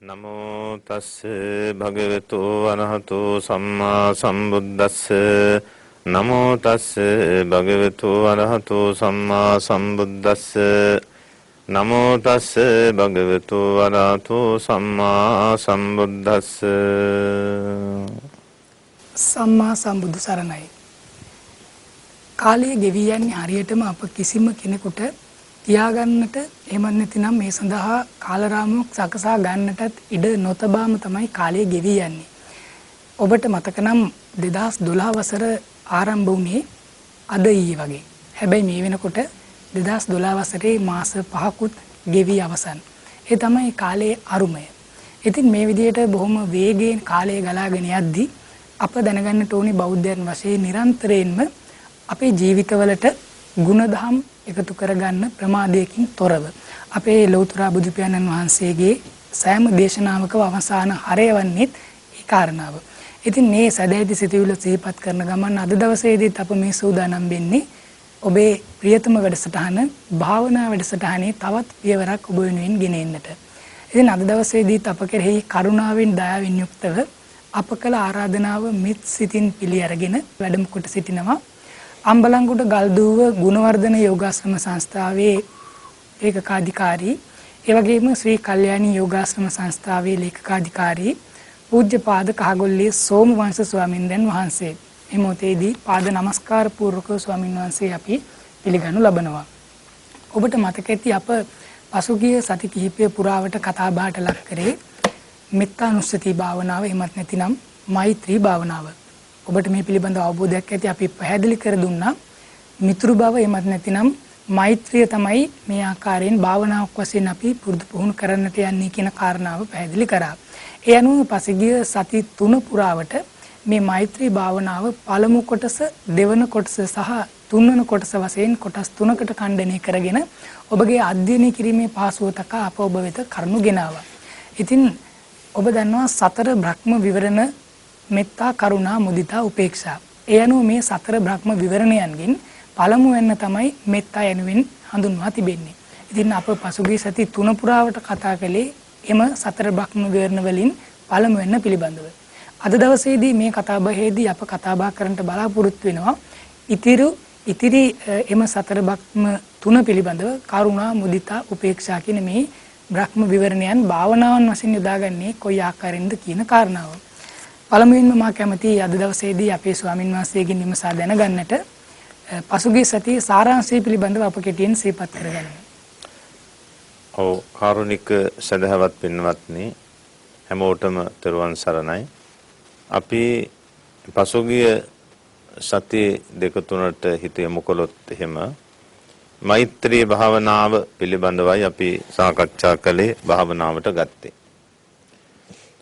නමෝ තස්ස භගවතු අරහතෝ සම්මා සම්බුද්දස්ස නමෝ තස්ස භගවතු අරහතෝ සම්මා සම්බුද්දස්ස නමෝ තස්ස භගවතු අරහතෝ සම්මා සම්බුද්දස්ස සම්මා සම්බුදු සරණයි. කාලය ගෙවී යන්නේ හරියටම අප කිසිම කෙනෙකුට තියාගන්නට එහෙම නැතිනම් මේ සඳහා කාලරාමුවක් සකසා ගන්නටත් ඉඩ නොතබාම තමයි කාලය ගෙවී යන්නේ. ඔබට මතක නම් 2012 වසර ආරම්භ වුණේ අද ඊයේ වගේ. හැබැයි මේ වෙනකොට 2012 වසරේ මාස 5කුත් ගෙවී අවසන්. ඒ තමයි කාලයේ අරුමය. ඉතින් මේ විදිහට බොහොම වේගයෙන් කාලය ගලාගෙන යද්දී අප දැනගන්නට ඕනේ බෞද්ධයන් වශයෙන් නිරන්තරයෙන්ම අපේ ජීවිතවලට ගුණධම් එකතු කරගන්න ප්‍රමාදයකින් තොරව අපේ ලෞතර බුදු පියාණන් වහන්සේගේ සෑම දේශනාවකම අවසාන හරය වන්නේ ඒ කාරණාව. ඉතින් මේ සදැහැති සිතුවිලි සිහිපත් කරන ගමන් අද දවසේදීත් අප මේ සූදානම් වෙන්නේ ඔබේ ප්‍රියතම වැඩසටහන භාවනා වැඩසටහනේ තවත් පියවරක් ඔබ වෙනුවෙන් ගෙන එන්නට. ඉතින් අද දවසේදීත් අප කෙරෙහි කරුණාවෙන් දයාවෙන් යුක්තව අප කළ ආරාධනාව මෙත් සිතින් පිළි අරගෙන වැඩම කොට සිටිනවා අම්බලන්ගොඩ ගල්දුව ගුණවර්ධන යෝගාශ්‍රම සංස්ථාවේ ඒකකාධිකාරී ඒ වගේම ශ්‍රී කල්යාණී යෝගාශ්‍රම සංස්ථාවේ ලේකකාධිකාරී පූජ්‍යපාද කහගොල්ලේ සෝමවංශ ස්වාමින්දයන් වහන්සේ. මේ මොහොතේදී පාද නමස්කාර පූර්වක ස්වාමින් වහන්සේ අපි පිළිගනු ලබනවා. ඔබට මතක ඇති අප පසුගිය සති කිහිපය පුරාවට කතා බහට ලක් කරේ මෙත්තානුස්සති භාවනාව එහෙමත් නැතිනම් මෛත්‍රී භාවනාව. ඔබට මේ පිළිබඳව අවබෝධයක් ඇති අපි පැහැදිලි කර දුන්නා. මිතුරු බව එහෙමත් නැතිනම් මෛත්‍රිය තමයි මේ ආකාරයෙන් භාවනාවක් වශයෙන් අපි පුරුදු පුහුණු කරන්නට යන්නේ කියන කාරණාව පැහැදිලි කරා. ඒ අනුව පසුගිය සති 3 පුරාවට මේ මෛත්‍රී භාවනාව පළමු කොටස, දෙවන කොටස සහ තුන්වන කොටස වශයෙන් කොටස් 3කට ඛණ්ඩනය කරගෙන ඔබගේ අධ්‍යයනය කිරීමේ පහසුව තකා අප ඔබ වෙත කරුණු ගෙනාවා. ඉතින් ඔබ දන්නවා සතර බ්‍රහ්ම විවරණ මෙත්තා කරුණා මුදිතා උපේක්ෂා. ඒ අනුව මේ සතර බ්‍රහ්ම විවරණයන්ගෙන් පළමු වෙන්න තමයි මෙත්තා යනුවෙන් හඳුන්වා තිබෙන්නේ. ඉතින් අප පසුගිය සති 3 පුරාවට කතා කළේ එම සතර බ්‍රහ්ම විවරණ වලින් පළමු වෙන්න පිළිබඳව. අද දවසේදී මේ කතා බහේදී අප කතා බහ කරන්නට බලාපොරොත්තු වෙනවා ඉතිරි එම සතර බ්‍රහ්ම 3 පිළිබඳව කරුණා මුදිතා උපේක්ෂා කියන මේ බ්‍රහ්ම විවරණයන් භාවනාවන් වශයෙන් යොදාගන්නේ කොයි ආකාරයෙන්ද කියන කාරණාව. පළමුවෙන්ම මා කැමතියි අද දවසේදී අපේ ස්වාමින් වහන්සේගෙන් විමසා දැනගන්නට පසුගිය සතියේ සාරාංශය පිළිබඳව අප කෙටියෙන් සිහිපත් කරගන්න. ඔව් කාරුණික සදහවත් පින්වත්නි හැමෝටම තෙරුවන් සරණයි. අපි පසුගිය සති දෙක තුනට හිත යොමු කළොත් එහෙම මෛත්‍රී භාවනාව පිළිබඳවයි අපි සාකච්ඡා කළේ භාවනාවට ගත්තේ.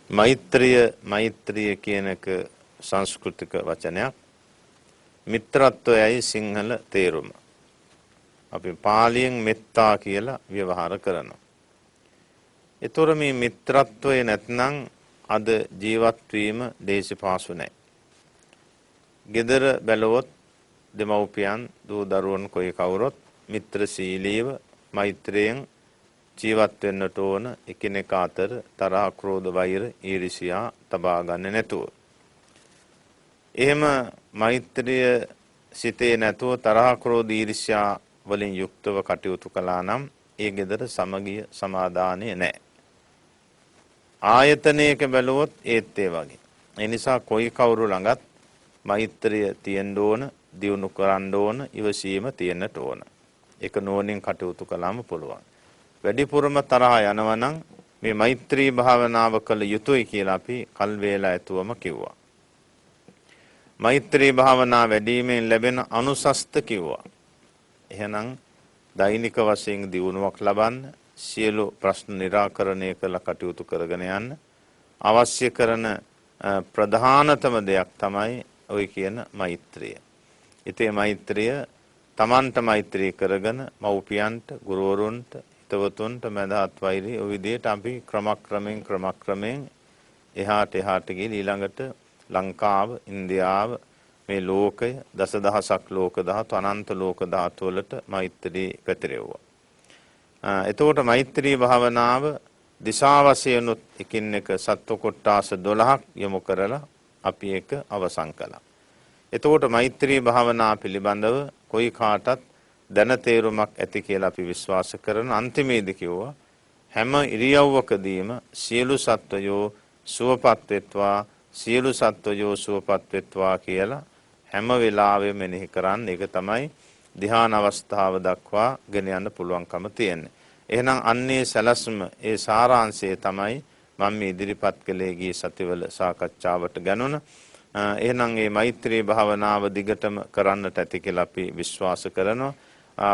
මෛත්‍රිය කියන එක සංස්කෘතික වචනයක්. මිත්‍රත්වයයි සිංහල තේරුම. අපි පාලියෙන් මෙත්තා කියලා ව්‍යවහාර කරනවා. ඒතොර මේ මිත්‍රත්වය නැත්නම් අද ජීවත් වීම දේශපාසු නැහැ. ගෙදර බැලුවොත් දෙමව්පියන් දූ දරුවන් කොයි කවුරුත් මිත්‍රශීලීව මෛත්‍රියෙන් ජීවත් වෙන්නට ඕන. එකිනෙකා අතර තරහ ක්‍රෝධ වෛර ඊර්ෂ්‍යා තබා ගන්න නැතුව. එහෙම මෛත්‍රිය සිතේ නැතුව තරහ ක්‍රෝධ ඊර්ෂ්‍යා වලින් යුක්තව කටයුතු කළා නම් ඒ ගෙදර සමගිය සමාදානය නැහැ. ආයතනයක බැලුවොත් ඒත් ඒ වගේ. ඒ නිසා කොයි කවුරු ළඟත් මෛත්‍රිය තියෙන්න ඕන, දියුණු කරන්න ඕන, ඉවසීම තියෙන්නට ඕන. ඒක නෝනින් කටයුතු කළාම පුළුවන්. වැඩිපුරම තරහ යනවා නම් මේ මෛත්‍රී භාවනාව කළ යුතුයි කියලා අපි කල් වේලා ඇතුවම කිව්වා. මෛත්‍රී භාවනා වැඩිමෙන් ලැබෙන අනුසස්ත කිව්වා. එහෙනම් දෛනික වශයෙන් දියුණුවක් ලබන්න, සියලු ප්‍රශ්න निराකරණය කළ කටයුතු කරගෙන යන්න අවශ්‍ය කරන ප්‍රධානතම දෙයක් තමයි ඔය කියන මෛත්‍රිය. ඉතින් මෛත්‍රිය තමන්ට මෛත්‍රී කරගෙන මව්පියන්ට, ගුරුවරුන්ට, හිතවතුන්ට මඳහත් වෛරී ඔය විදිහට අපි ක්‍රමක්‍රමයෙන් එහාට ගිහින් ඊළඟට ලංකාව, ඉන්දියාව, මේ ලෝකය දසදහසක් ලෝක ධාතු, අනන්ත ලෝක ධාතු වලට මෛත්‍රී පැතිරෙව්වා. එතකොට මෛත්‍රී භාවනාව දිසා වශයෙන් එකින් එක සත්ව කොට්ටාස 12ක් යොමු කරලා අපි ඒක අවසන් කළා. එතකොට මෛත්‍රී භාවනා පිළිබඳව කොයි කාටත් දැන තේරුමක් ඇති කියලා අපි විශ්වාස කරන අන්තිමේදී කිව්වා හැම ඉරියව්වකදීම සියලු සත්වයෝ සුවපත් වෙත්වා සියලු සත්වයෝ සුවපත් වෙත්වා කියලා හැම වෙලාවෙම මෙනෙහි කරන්න. ඒක තමයි ධ්‍යාන අවස්ථාව දක්වා ගෙන යන්න පුළුවන්කම තියෙන්නේ. එහෙනම් අන්නේ සැලැස්ම ඒ සාරාංශය තමයි මම මේ ඉදිරිපත් කළේ ගිය සතිවල සාකච්ඡාවට ගනුන. එහෙනම් මේ මෛත්‍රී භාවනාව දිගටම කරන්නට ඇති කියලා අපි විශ්වාස කරනවා.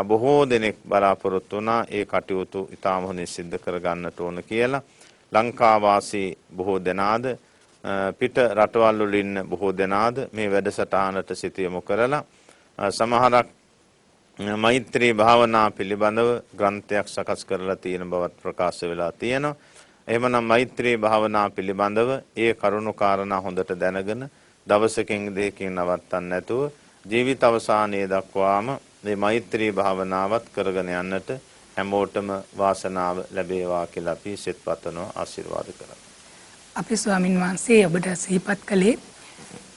බොහෝ දෙනෙක් බලාපොරොත්තු වුණා ඒ කටයුතු ඉතාම හොඳින් සිද්ධ කරගන්නට ඕන කියලා. ලංකා වාසී බොහෝ දෙනාද පිට රටවල් වල ඉන්න බොහෝ දෙනාද මේ වැඩසටහනට සිත යොමු කරලා සමහරක් මෛත්‍රී භාවනා පිළිබඳව ග්‍රන්ථයක් සකස් කරලා තියෙන බවත් ප්‍රකාශ වෙලා තියෙනවා. එහෙමනම් මෛත්‍රී භාවනා පිළිබඳව ඒ කරුණු කාරණා හොඳට දැනගෙන දවසකින් දෙකකින් නවත්තන්න නැතුව ජීවිත අවසානයේ දක්වාම මේ මෛත්‍රී භාවනාවත් කරගෙන යන්නට හැමෝටම වාසනාව ලැබේවා කියලා අපි සෙත් පතනවා ආශිර්වාද කරනවා. අපි ස්වාමින් වහන්සේ ඔබට සිහිපත් කළේ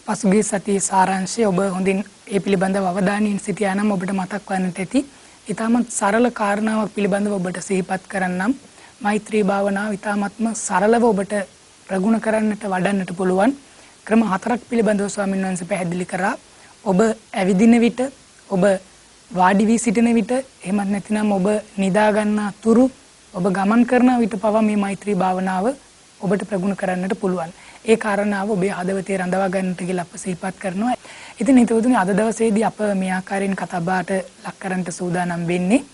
පසුගිය සතියේ සාරාංශය ඔබ හොඳින් ඒ පිළිබඳව අවධානයෙන් සිටියා නම් ඔබට මතක් වන්නට ඇති. ඊටමත් සරල කාරණාවක් පිළිබඳව ඔබට සිහිපත් කරන්නම්. මෛත්‍රී භාවනාව ඊටමත්ම සරලව ඔබට ප්‍රගුණ කරන්නට වඩන්නට පුළුවන් ක්‍රම 4ක් පිළිබඳව ස්වාමින් වහන්සේ පැහැදිලි කරා. ඔබ ඇවිදින විට, ඔබ වාඩි වී සිටින විට, එහෙමත් නැතිනම් ඔබ නිදා ගන්නා තුරු, ඔබ ගමන් කරන විට පවා මේ මෛත්‍රී භාවනාව ඔබට ප්‍රගුණ කරන්නට පුළුවන්. ඒ කාරණාව ඔබේ හදවතේ රඳවා ගන්නට කියලා අප සිහිපත් කරනවා. ඉතින් හිතවතුනි අද දවසේදී අප මේ ආකාරයෙන් කතා බහට ලක් කරන්නට සූදානම් වෙන්නේ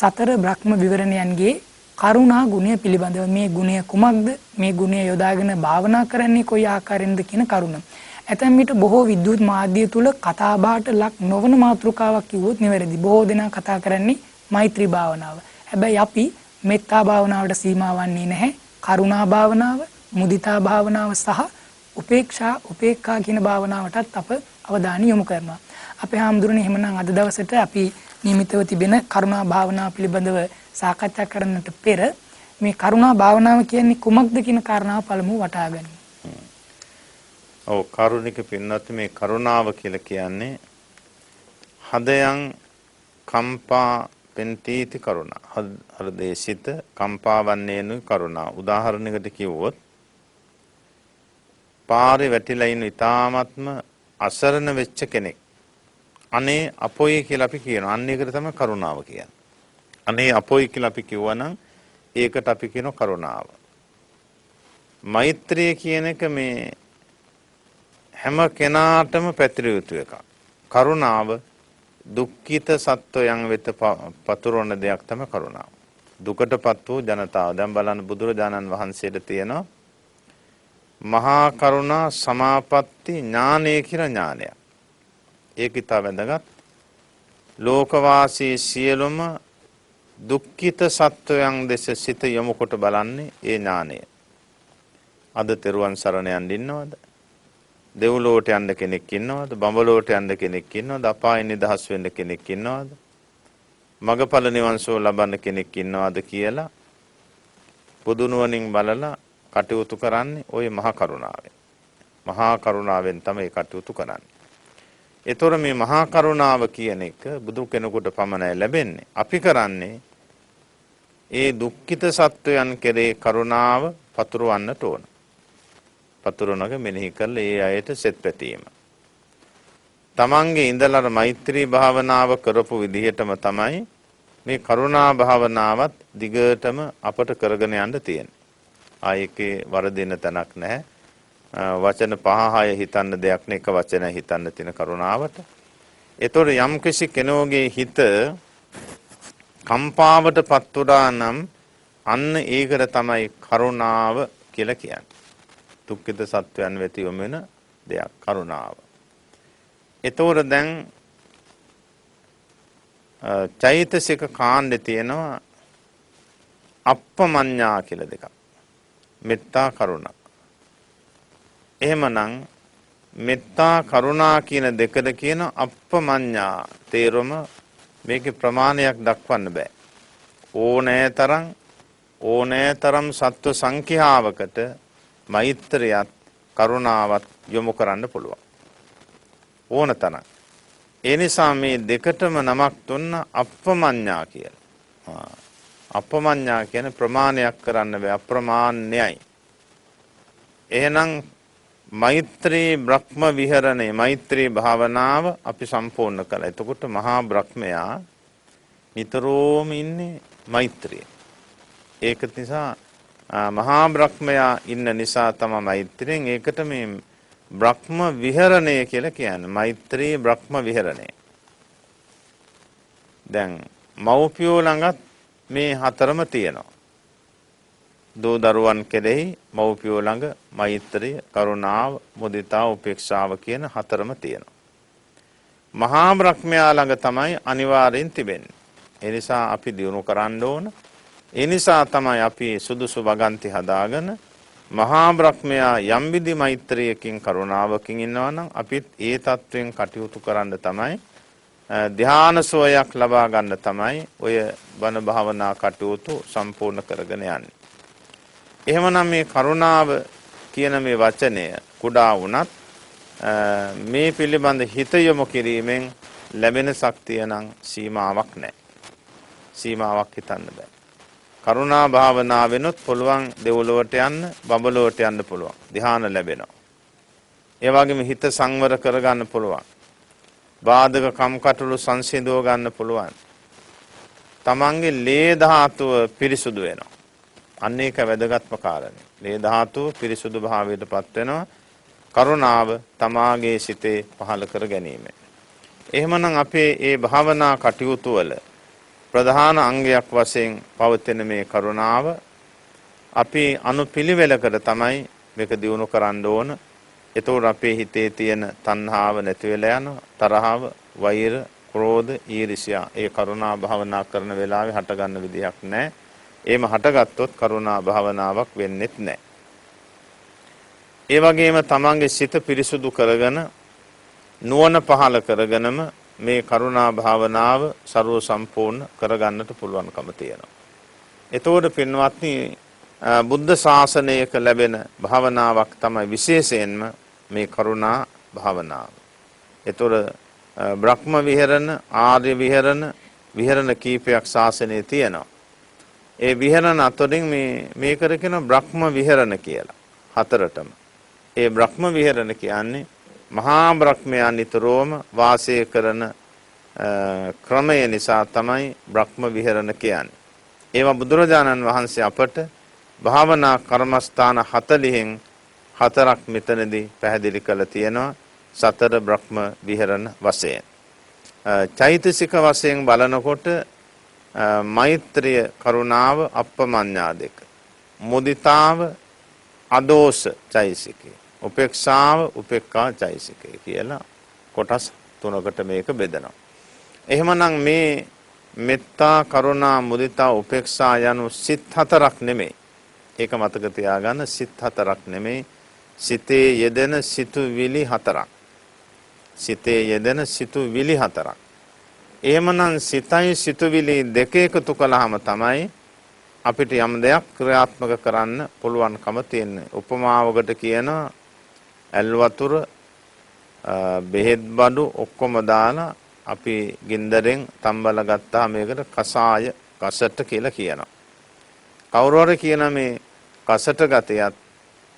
සතර බ්‍රහ්ම විවරණයන්ගේ කරුණා ගුණය පිළිබඳව. මේ ගුණය කුමක්ද? මේ ගුණය යොදාගෙන භාවනා කරන්නේ කොයි ආකාරයෙන්ද කියන කරුණ. ඇතැම් විට බොහෝ විද්‍යුත් මාධ්‍ය තුල කතා බහට ලක් නොවන මාතෘකාවක් කිව්වොත් නිවැරදි. බොහෝ දෙනා කතා කරන්නේ මෛත්‍රී භාවනාව. හැබැයි අපි මෙත්තා භාවනාවට සීමා වන්නේ නැහැ. කරුණා භාවනාව, මුදිතා භාවනාව සහ උපේක්ඛා කියන භාවනාවටත් අප අවධානය යොමු කරනවා. අපේ හාමුදුරනේ එහෙමනම් අද දවසට අපි නියමිතව තිබෙන කරුණා භාවනාව පිළිබඳව සාකච්ඡා කරන්නට පෙර මේ කරුණා භාවනාව කියන්නේ කුමක්ද කියන කාරණාව පළමුව වටහා ගනිමු. ඔව් කරුණික පින්නත් මේ කරුණාව කියලා කියන්නේ හදයන් කම්පා පෙන්තීති කරුණා. හෘදයේ සිත කම්පා වන්නේනු කරුණා. උදාහරණයකට කිව්වොත් පාරේ වැටිලා ඉන්න ඉතාමත්ම අසරණ වෙච්ච කෙනෙක්. අනේ අපොයි කියලා අපි කියනවා. අන්න ඒකට තමයි කරුණාව කියන්නේ. අනේ අපොයි කියලා අපි කිව්වනම් ඒකට අපි කියනවා කරුණාව. මෛත්‍රිය කියන එක මේ හැම කෙනාටම පැතිරිය යුතු එකක්. කරුණාව දුක්ඛිත සත්වයන් වෙත පතුරවන දෙයක් තමයි කරුණාව. දුකටපත් වූ ජනතාව. දැන් බලන්න බුදුරජාණන් වහන්සේට තියෙනවා මහා කරුණා සමාපatti ඥානය කියලා ඥානයක්. ඒක ඉතා වැදගත්. ලෝකවාසී සියලුම දුක්ඛිත සත්වයන් දෙස සිත යොමු කොට බලන්නේ ඒ ඥානය. අද තෙරුවන් සරණ යන්න ඉන්නවද? දෙව්ලොවට යන්න කෙනෙක් ඉන්නවද? බඹලොවට යන්න කෙනෙක් ඉන්නවද? අපායෙන් නිදහස් වෙන්න කෙනෙක් ඉන්නවද? මගඵල නිවන් සුව ලබන්න කෙනෙක් ඉන්නවද කියලා බුදුනුවණින් බලලා කටයුතු කරන්නේ ওই මහා කරුණාවෙන්. මහා කරුණාවෙන් තමයි කටයුතු කරන්නේ. ඒතොර මේ මහා කරුණාව කියන එක බුදු කෙනෙකුට පමණයි ලැබෙන්නේ. අපි කරන්නේ ඒ දුක්ඛිත සත්වයන් කෙරේ කරුණාව පතුරවන්නට ඕන. පතුරවනක මෙනෙහි කරලා ඒ අයට සෙත් පැතීම. තමන්ගේ ඉඳලා මෛත්‍රී භාවනාව කරපු විදිහටම තමයි මේ කරුණා භාවනාවත් දිගටම අපට කරගෙන යන්න තියෙන්නේ. ආයේකේ වරදින තැනක් නැහැ. වචන 5-6 හිතන්න දෙයක් නේ, එක වචනය හිතන්න තියෙන කරුණාවට. ඒතොර යම්කිසි කෙනෙකුගේ හිත කම්පාවටපත් වුණා නම් අන්න ඒකට තමයි කරුණාව කියලා කියන්නේ. දුක්ඛිත සත්වයන් වෙත යොමු වෙන දෙයක් කරුණාව. ඒතොර දැන් චෛතසික කාණ්ඩේ තියෙනවා අප්පමඤ්ඤා කියලා දෙකක්. මෙත්තා කරුණා. එහෙමනම් මෙත්තා කරුණා කියන දෙකද කියන අප්පමඤ්ඤා තේරුම මේකේ ප්‍රමාණයක් දක්වන්න බෑ. ඕනෑ තරම් ඕනෑතරම් සත්ව සංඛ්‍යාවකට මෛත්‍රියත් කරුණාවත් යොමු කරන්න පුළුවන්. ඕන තරම්. ඒ නිසා මේ දෙකටම නමක් දුන්න අප්පමඤ්ඤා කියලා. අප්පමඤ්ඤා කියන්නේ ප්‍රමාණයක් කරන්න බෑ, අප්‍රමාණ්‍යයි. එහෙනම් මෛත්‍රී බ්‍රහ්ම විහරණේ, මෛත්‍රී භාවනාව අපි සම්පූර්ණ කළා. එතකොට මහා බ්‍රහ්මයා නිතරම ඉන්නේ මෛත්‍රිය. ඒක නිසා මහා බ්‍රහ්මයා ඉන්න නිසා තමයි මෛත්‍රියෙන් ඒකට මේ බ්‍රහ්ම විහරණය කියලා කියන්නේ. මෛත්‍රී බ්‍රහ්ම විහරණය. දැන් මව්පියෝ ළඟත් මේ හතරම තියෙනවා. දූ දරුවන් කෙරෙහි මව්පියෝ ළඟ මෛත්‍රිය, කරුණාව, මුදිතාව, උපේක්ෂාව කියන හතරම තියෙනවා. මහා බ්‍රහ්මයා ළඟ තමයි අනිවාර්යෙන් තිබෙන්නේ. ඒ නිසා අපි දියුණු කරන්න ඕන. ඒ නිසා තමයි අපි සුදුසු වගන්ති හදාගෙන මහා බ්‍රහ්මයා යම් විදි මෛත්‍රියකින් කරුණාවකින් ඉන්නවා නම් අපිත් ඒ තත්වයෙන් කටයුතු කරන්න තමයි ධ්‍යාන සෝයක් ලබා ගන්න තමයි ඔය බණ භාවනා කටයුතු සම්පූර්ණ කරගෙන යන්නේ. එහෙමනම් මේ කරුණාව කියන මේ වචනය කුඩා වුණත් මේ පිළිබඳ හිත යොමු කිරීමෙන් ලැබෙන ශක්තිය නම් සීමාවක් නැහැ. සීමාවක් හිතන්න බෑ. කරුණා භාවනාවෙනුත් පුළුවන් දෙව්ලොවට යන්න, බඹලොවට යන්න පුළුවන්. ධ්‍යාන ලැබෙනවා. ඒ වගේම හිත සංවර කරගන්න පුළුවන්. බාධක කම්කටොළු සංසිඳව ගන්න පුළුවන්. තමන්ගේ ලේ ධාතුව පිරිසුදු වෙනවා. අන්න ඒක වැදගත්ම කාරණේ. ලේ ධාතුව පිරිසුදු භාවයට පත් වෙනවා. කරුණාව තමාගේ සිතේ පහළ කර ගැනීම. එහෙමනම් අපේ මේ භාවනා කටයුතු වල ප්‍රධාන අංගයක් වශයෙන් පවතින මේ කරුණාව අපි අනුපිළිවෙලකට තමයි මේක දියුණු කරන්න ඕන. එතකොට අපේ හිතේ තියෙන තණ්හාව නැති වෙලා යනවා. තරහව, වෛර, ක්‍රෝධ, ඊර්ෂ්‍යා ඒ කරුණා භාවනා කරන වෙලාවේ හට ගන්න විදියක් නැහැ. එහෙම හටගත්තොත් කරුණා භාවනාවක් වෙන්නේත් නැහැ. ඒ වගේම තමන්ගේ සිත පිරිසුදු කරගෙන නුවණ පහළ කරගෙනම මේ කරුණා භාවනාව ਸਰව සම්පූර්ණ කරගන්නට පුළුවන්කම තියෙනවා. එතකොට පින්වත්නි බුද්ධ ශාසනයක ලැබෙන භාවනාවක් තමයි විශේෂයෙන්ම මේ කරුණා භාවනාව. එතකොට බ්‍රහ්ම විහරණ, ආර්ය විහරණ කීපයක් ශාසනයේ තියෙනවා. ඒ විහරණ අතරින් මේකට කියන බ්‍රහ්ම විහරණ කියලා. හතරටම. ඒ බ්‍රහ්ම විහරණ කියන්නේ මහා බ්‍රහ්මයා නිතරම වාසය කරන ක්‍රමය නිසා තමයි බ්‍රහ්ම විහරණ කියන්නේ. ඒවා බුදුරජාණන් වහන්සේ අපට භාවනා කර්මස්ථාන 40න් හතරක් මෙතනදී පැහැදිලි කරලා තියෙනවා. සතර බ්‍රහ්ම විහරණ වශයෙන්. චෛතසික වශයෙන් බලනකොට මෛත්‍රිය, කරුණාව, අප්පමඤ්ඤා දෙක. මුදිතාව, අදෝස චෛතසිකේ. උපේක්ෂාව, උපේක්ඛා චෛතසිකේ කියලා කොටස් තුනකට මේක බෙදනවා. එහෙමනම් මේ මෙත්තා, කරුණා, මුදිතා, උපේක්ෂා යනු සිත් හතරක් නෙමෙයි. ඒක මතක තියාගන්න. සිත් හතරක් නෙමෙයි. සිතේ යෙදෙන සිතුවිලි හතරක්. සිතේ යෙදෙන සිතුවිලි හතරක්. එහෙමනම් සිතයි සිතුවිලි දෙක එකතු කළාම තමයි අපිට යම් දෙයක් ක්‍රියාත්මක කරන්න පුළුවන්කම තියෙන්නේ. උපමාවකට කියනවා ඇල් වතුර, බෙහෙත් බඩු ඔක්කොම දාලා අපි ගින්දරෙන් තම්බල ගත්තා මේකට කසාය, කසට කියලා කියනවා. කවුරු හරි කියන මේ කසට ගතියත්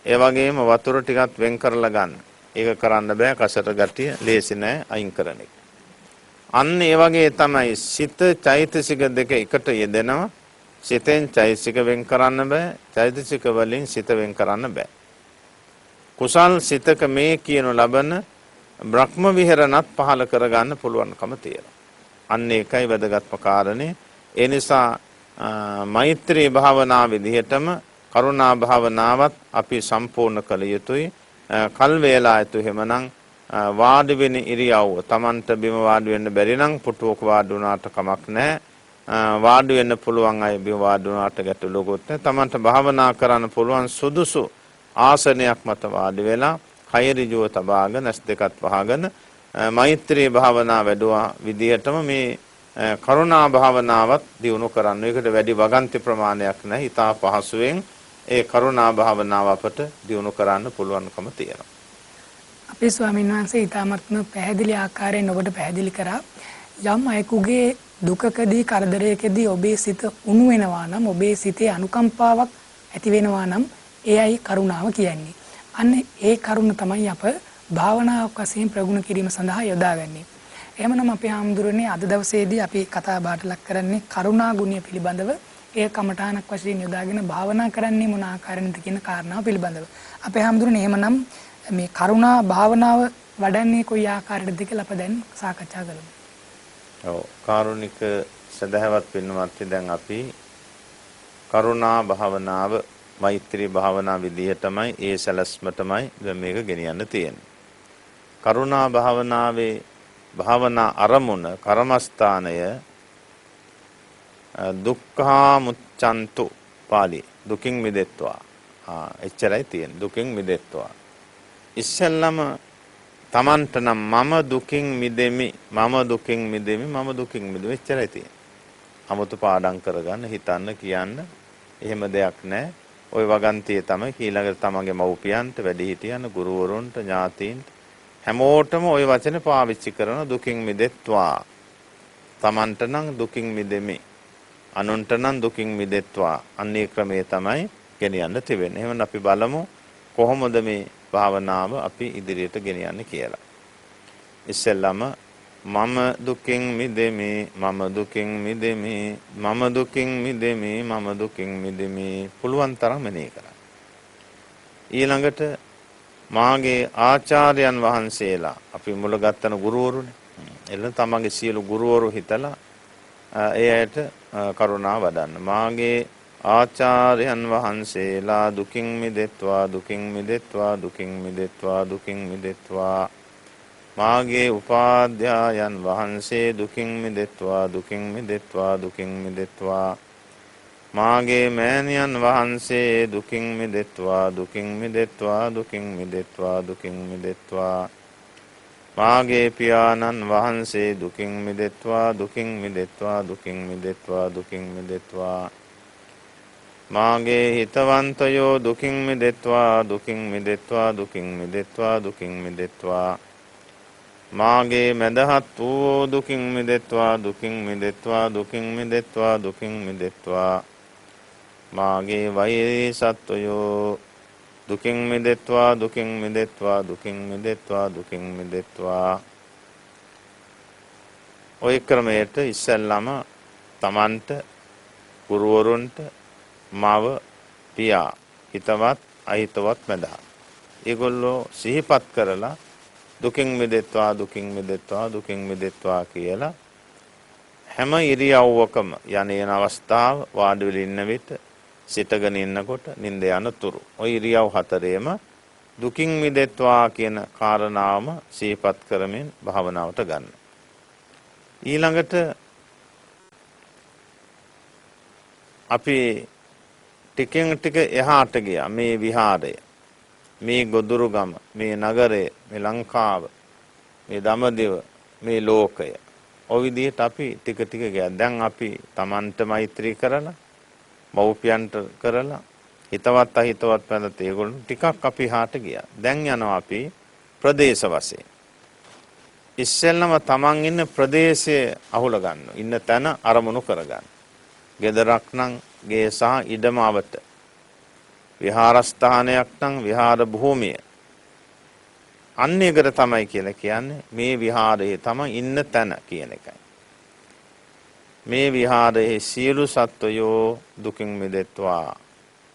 ඒ වගේම වතුර ටිකක් වෙන් කරලා ගන්න. ඒක කරන්න බෑ. කසට ගතිය ලේසි නෑ අයින් කරන එක. අන්න ඒ වගේ තමයි සිත චෛතසික දෙක එකට යෙදෙනවා. සිතෙන් චෛතසික වෙන් කරන්න බෑ. චෛතසික වලින් සිත වෙන් කරන්න බෑ. කුසල් සිතක මේ කියනු ලබන බ්‍රහ්ම විහරණත් පහල කරගන්න පුළුවන්කම තියෙනවා. අන්න ඒකයි වැදගත්ම කාරණේ. ඒ නිසා මෛත්‍රී භාවනා විදිහටම කරුණා භාවනාවත් අපි සම්පූර්ණ කළ යුතුයි. කල් වේලා යතු හැමනම් වාඩි වෙන ඉරියව්ව Tamanට බිම වාඩි වෙන්න බැරි නම් පුටුවක වාඩි වුණාට කමක් නැහැ. වාඩි වෙන්න පුළුවන් අය බිම වාඩි වුණාට ගැටලුවකුත් නැහැ. Tamanට භාවනා කරන්න පුළුවන් සුදුසු ආසනයක් මත වාඩි වෙලා කය ඍජුව තබාගෙන ඇස් දෙකත් වහගෙන මෛත්‍රී භාවනා වැඩුවා විදියටම මේ කරුණා භාවනාවත් දියුණු කරන්න. ඒකට වැඩි වගන්ති ප්‍රමාණයක් නැහැ. ඊට පහසුවෙන් ඒ කරුණා භාවනාව අපට දියුණු කරන්න පුළුවන්කම තියෙනවා. අපේ ස්වාමීන් වහන්සේ ඊටාත්ම පැහැදිලි ආකාරයෙන් ඔබට පැහැදිලි කරා යම් අයෙකුගේ දුකකදී කරදරයකදී ඔබේ සිත උණු වෙනවා නම් ඔබේ සිතේ අනුකම්පාවක් ඇති වෙනවා නම් එයයි කරුණාව කියන්නේ. අන්න ඒ කරුණ තමයි අප භාවනාවක් වශයෙන් ප්‍රගුණ කිරීම සඳහා යොදාගන්නේ. එහෙමනම් අපේ හාමුදුරනේ අද දවසේදී අපි කතා බහට ලක් කරන්නේ කරුණා ගුණය පිළිබඳව. ඒ කමඨානක් වශයෙන් යොදාගෙන භාවනා කරන්නේ මොන ආකාරයෙන්ද කියන කාරණාව පිළිබඳව. අපේ හාමුදුරනේ එහෙමනම් මේ කරුණා භාවනාව වඩන්නේ කොයි ආකාරයකටද කියලා අප දැන් සාකච්ඡා කරමු. ඔව් කාරුණික සදහවත් පින්වත්නි දැන් අපි කරුණා භාවනාව මෛත්‍රී භාවනා විදිහටමයි ඒ සැලැස්මටමයි මේක ගෙනියන්න තියෙන්නේ. කරුණා භාවනාවේ භාවනා අරමුණ කර්මස්ථානය දුක්ඛා මුච්ඡන්තු පාළි දුකින් මිදෙත්වා. එච්චරයි තියෙන්නේ. දුකින් මිදෙත්වා. ඉස්සෙල්ලම තමන්ට නම් මම දුකින් මිදෙමි මම දුකින් මිදෙමි මම දුකින් මිදෙමි එච්චරයි තියෙන්නේ. 아무තු පාඩම් කරගන්න හිතන්න කියන්න එහෙම දෙයක් නැහැ. ওই වගන්තිය තමයි ඊළඟට තමන්ගේ මව්පියන්ට වැඩිහිටියන් ගුරුවරුන්ට ඥාතීන්ට හැමෝටම ওই වචනේ පාවිච්චි කරන දුකින් මිදෙත්වා. තමන්ට නම් දුකින් මිදෙමි අනුන්ට නම් දුකින් මිදෙත්වා. අන්නේ ක්‍රමයේ තමයි ගෙනියන්න තිබෙන්නේ. එහෙනම් අපි බලමු කොහොමද මේ භාවනාව අපි ඉදිරියට ගෙනියන්නේ කියලා. ඉස්සෙල්ලාම මම දුකින් මිදෙමි මම දුකින් මිදෙමි මම දුකින් මිදෙමි මම දුකින් මිදෙමි පුළුවන් තරම් මෙනෙහි කරන්න. ඊළඟට මාගේ ආචාර්යයන් වහන්සේලා අපි මුල ගත්තන ගුරුවරුනේ. එළ තමන්ගේ සියලු ගුරුවරු හිතලා ඒ අයට කරුණා වඩන්න. මාගේ ආචාර්යයන් වහන්සේලා දුකින් මිදෙත්වා දුකින් මිදෙත්වා දුකින් මිදෙත්වා දුකින් මිදෙත්වා. මාගේ උපාධ්‍යායන් වහන්සේ දුකින් මිදෙත්වා දුකින් මිදෙත්වා දුකින් මිදෙත්වා. මාගේ මෑණියන් වහන්සේ දුකින් මිදෙත්වා දුකින් මිදෙත්වා දුකින් මිදෙත්වා දුකින් මිදෙත්වා. මාගේ පියාණන් වහන්සේ දුකින් මිදෙත්වා දුකින් මිදෙත්වා දුකින් මිදෙත්වා දුකින් මිදෙත්වා. මාගේ හිතවන්තයෝ දුකින් මිදෙත්වා දුකින් මිදෙත්වා දුකින් මිදෙත්වා දුකින් මිදෙත්වා. මාගේ මදහත් වූ දුකින් මිදෙත්වා දුකින් මිදෙත්වා දුකින් මිදෙත්වා දුකින් මිදෙත්වා. මාගේ වෛරී සත්වයෝ දුකින් මිදෙත්වා දුකින් මිදෙත්වා දුකින් මිදෙත්වා දුකින් මිදෙත්වා. ඔය ක්‍රමයට ඉස්සෙල්ලාම තමන්ට ගුරුවරුන්ට මව පියා හිතවත් අහිතවත් මැදහත් ඒගොල්ලෝ සිහිපත් කරලා දුකින් මිදෙත්වා දුකින් මිදෙත්වා දුකින් මිදෙත්වා කියලා හැම ඉරියව්වකම යන අවස්ථාව වාඩි වෙලා ඉන්න විට සිටගෙන ඉන්නකොට නිින්ද යනතුරු ওই ඉරියව් හතරේම දුකින් මිදෙත්වා කියන කාරණාවම සිහිපත් කරමින් භාවනාවට ගන්න. ඊළඟට අපි ටිකෙන් ටික එහාට ගියා. මේ විහාරය මේ ගොදුරුගම මේ නගරය මේ ලංකාව මේ දඹදිව මේ ලෝකය ඔය විදිහට අපි ටික ටික ගියා. දැන් අපි Tamanට මෛත්‍රී කරලා මව්පියන්ට කරලා හිතවත් අහිතවත් පැනත ඒගොල්ලෝ ටිකක් අපි හාට ගියා. දැන් යනවා අපි ප්‍රදේශ වශයෙන්. ඉස්සෙල්ලම Taman ඉන්න ප්‍රදේශය අහුල ගන්න. ඉන්න තැන අරමුණු කරගන්න. ගෙදරක් නම් ගේ සහ ඉඩමවට විහාරස්ථානයක් නම් විහාර භූමිය අන්නේකට තමයි කියලා කියන්නේ මේ විහාරයේ තමයි ඉන්න තැන කියන එකයි. මේ විහාරයේ සියලු සත්වයෝ දුකින් මිදෙත්වා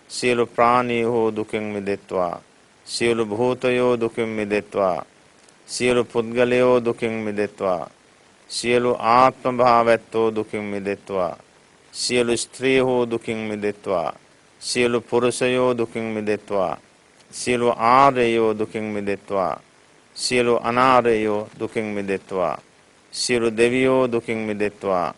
සියලු ප්‍රාණීහෝ දුකින් මිදෙත්වා සියලු භූතයෝ දුකින් මිදෙත්වා සියලු පුද්ගලයෝ දුකින් මිදෙත්වා සියලු ආත්ම භාවයෝ දුකින් මිදෙත්වා සියලු ස්ත්‍රීහෝ දුකින් මිදෙත්වා සියලු පුරුෂයෝ දුකින් මිදෙත්වා සියලු ආර්යයෝ දුකින් මිදෙත්වා සියලු අනාර්යයෝ දුකින් මිදෙත්වා සියලු දෙවියෝ දුකින් මිදෙත්වා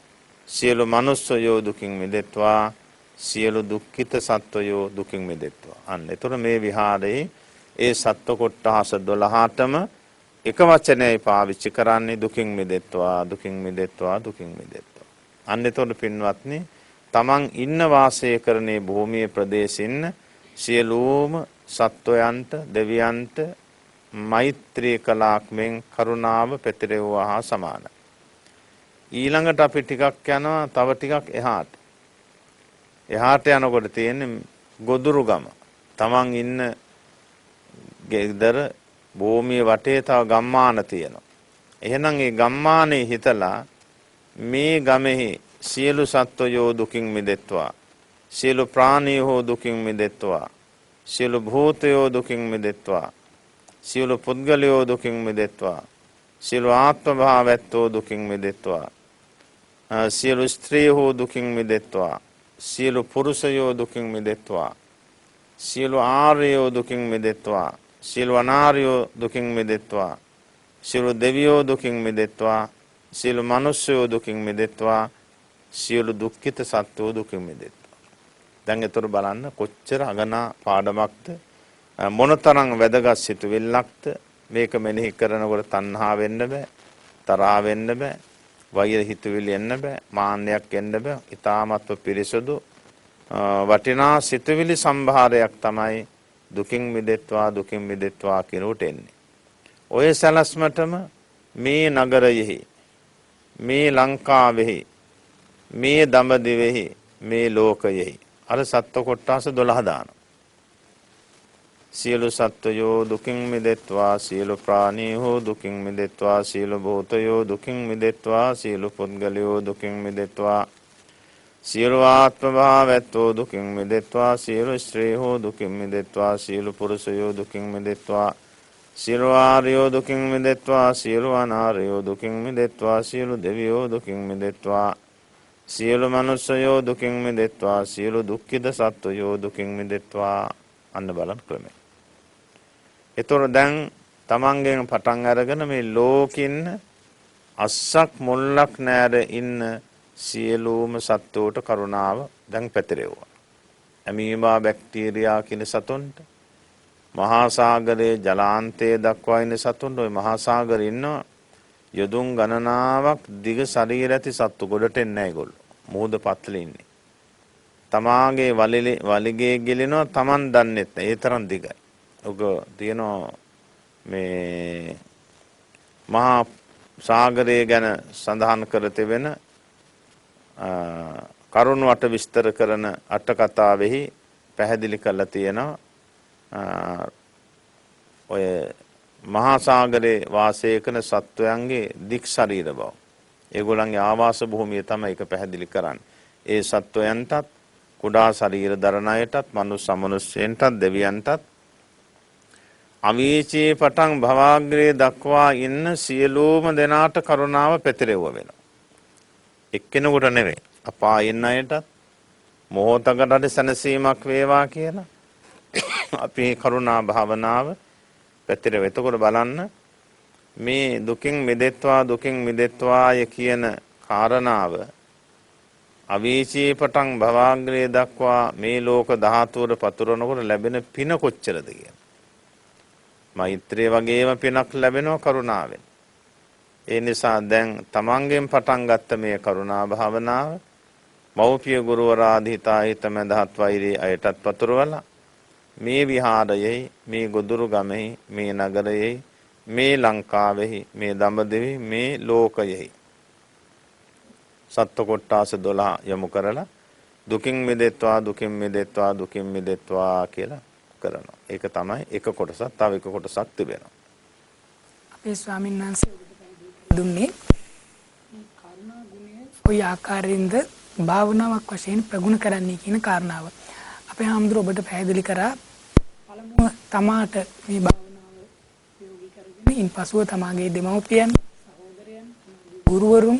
සියලු මනුස්සයෝ දුකින් මිදෙත්වා සියලු දුක්ඛිත සත්වයෝ දුකින් මිදෙත්වා. අන්න එතකොට මේ විහාරයේ ඒ සත්ව කොට්ටාස 12ටම එක වචනයයි පාවිච්චි කරන්නේ දුකින් මිදෙත්වා දුකින් මිදෙත්වා දුකින් මිදෙත්වා. අන්න එතකොට පින්වත්නි තමන් ඉන්න වාසය කරන භූමියේ ප්‍රදේශින් සියලුම සත්වයන්ට දෙවියන්ට මෛත්‍රී කලාක් මෙන් කරුණාව පැතිරෙවුවා හා සමානයි. ඊළඟට අපි ටිකක් යනවා තව ටිකක් එහාට. එහාට යනකොට තියෙන්නේ ගොදුරු ගම. තමන් ඉන්න ගෙදර භූමිය වටේ තව ගම්මාන තියෙනවා. එහෙනම් ඒ ගම්මානේ හිතලා මේ ගමෙහි සියලු සත්වයෝ දුකින් මිදෙත්වා. සියලු ප්‍රාණීහෝ දුකින් මිදෙත්වා. සියලු භූතයෝ දුකින් මිදෙත්වා. සියලු පුද්ගලයෝ දුකින් මිදෙත්වා. සියලු ආත්ම භාවැත්තෝ දුකින් මිදෙත්වා. සියලු ස්ත්‍රීහෝ දුකින් මිදෙත්වා. සියලු පුරුෂයෝ දුකින් මිදෙත්වා. සියලු ආර්යයෝ දුකින් මිදෙත්වා. සියලු අනාර්යෝ දුකින් මිදෙත්වා. සියලු දෙවියෝ දුකින් මිදෙත්වා. සියලු මනුෂ්‍යයෝ දුකින් මිදෙත්වා. සියලු දුක්ඛිත සත්වෝ දුකින් මිදෙත්වා. දැන් ඒතර බලන්න කොච්චර අගනා පාඩමක්ද මොනතරම් වැදගත් සිතුවිල්ලක්ද මේක මෙනෙහි කරනකොට තණ්හා වෙන්න බෑ, තරහා වෙන්න බෑ, වෛර හිතුවිලි එන්න බෑ, මාන්නයක් එන්න බෑ. ඊ타මත්ව පිරිසුදු වටිනා සිතුවිලි සම්භාරයක් තමයි දුකින් මිදෙත්වා දුකින් මිදෙත්වා කියනට එන්නේ. ඔය සැලැස්මටම මේ නගරයෙහි, මේ ලංකාවෙහි, මේ දඹදිවෙහි, මේ ලෝකයෙහි අර සත්ව කොට්ටාස 12 දානවා. සියලු සත්වයෝ දුකින් මිදෙත්වා. සියලු ප්‍රාණීහෝ දුකින් මිදෙත්වා. සියලු භූතයෝ දුකින් මිදෙත්වා. සියලු පුද්ගලයෝ දුකින් මිදෙත්වා. සියලු ආත්ම භාවැත්තෝ දුකින් මිදෙත්වා. සියලු ස්ත්‍රීහෝ දුකින් මිදෙත්වා. සියලු පුරුෂයෝ දුකින් මිදෙත්වා. සියලු ආර්යෝ දුකින් මිදෙත්වා. සියලු අනාර්යෝ දුකින් මිදෙත්වා. සියලු දෙවියෝ දුකින් මිදෙත්වා. සියලු මනුෂ්‍යයෝ දුකින් මිදෙත්වා. සියලු දුක්ඛිත සත්වයෝ දුකින් මිදෙත්වා. අන්න බලන්න ක්‍රමය. ඒතොර දැන් තමන්ගෙන් පටන් අරගෙන මේ ලෝකින් අස්සක් මුල්ලක් නැර ඉන්න සියලුම සත්වෝට කරුණාව දැන් පැතිරෙවුවා. ඇමීමා බැක්ටීරියා කියන සතුන්ට, මහා සාගරයේ ජලාන්තයේ දක්වා ඉන්න සතුන්ට, ওই මහා සාගරේ ඉන්න යොදුන් ගණනාවක් දිග ශරීර ඇති සත්තු ගොඩට එන්නේ නැහැ ඒගොල්ලෝ. මෝද පත්ලේ ඉන්නේ. තමාගේ වලිගේ ගිලිනවා Taman දන්නෙත් නැහැ. ඒ තරම් දිගයි. ඔක තියෙනවා මේ මහා සාගරය ගැන සඳහන් කර තිබෙන කරුණ වට විස්තර කරන අට කතාවෙහි පැහැදිලි කරලා තියෙනවා ඔය මහා සාගරේ වාසය කරන සත්වයන්ගේ දික් ශරීර බව. ඒගොල්ලන්ගේ ආවාස භූමිය තමයි ඒක පැහැදිලි කරන්නේ. ඒ සත්වයන්ටත් කුඩා ශරීර දරන අයටත් මනුස්ස මනුස්සයන්ටත් දෙවියන්ටත් අවීචී පටන් භවග්‍රේ දක්වා ඉන්න සියලුම දෙනාට කරුණාව පැතිරෙව වෙනවා. එක්කෙනෙකුට නෙවෙයි. අපා ඉන්න අයටත් මොහොතකට හරි සැනසීමක් වේවා කියලා අපි කරුණා භාවනාව පැතිරෙව. එතකොට බලන්න මේ දුකින් මිදෙත්වා දුකින් මිදෙත්වාය කියන කාරණාව අවීචී පටන් භවග්‍රේ දක්වා මේ ලෝක ධාතුවර පතුරනකොට ලැබෙන පින කොච්චරද කියලා. මෛත්‍රිය වගේම පිනක් ලැබෙනවා කරුණාවෙන්. ඒ නිසා දැන් තමන්ගෙන් පටන් ගත්ත මේ කරුණා භාවනාව මෞපිය ගුරුවරාදී හිතාහිත මඳහත් වෛරී අයටත් පතුරවලා මේ විහාරයෙහි, මේ ගොදුරු ගමෙහි, මේ නගරයෙහි, මේ ලංකාවෙහි, මේ දඹදිවෙහි, මේ ලෝකයෙහි සත්ව කොට්ටාස 12 යොමු කරලා දුකින් මිදෙත්වා දුකින් මිදෙත්වා දුකින් මිදෙත්වා කියලා කරනවා. ඒක තමයි එක කොටසක්. තව එක කොටසක් තිබෙනවා. අපේ ස්වාමීන් වහන්සේ දුන්නේ මේ කරුණා ගුණය කොයි ආකාරයෙන්ද භාවනාවක් වශයෙන් ප්‍රගුණ කරන්නේ කියන කාරණාව. අපේ හාමුදුරුවෝ ඔබට පැහැදිලි කරා පළමුව තමාට මේ භාවනාව ප්‍රයෝගී කරගෙන ඉන්පසුව තමාගේ දෙමව්පියන්, සහෝදරයන්, ගුරුවරුන්,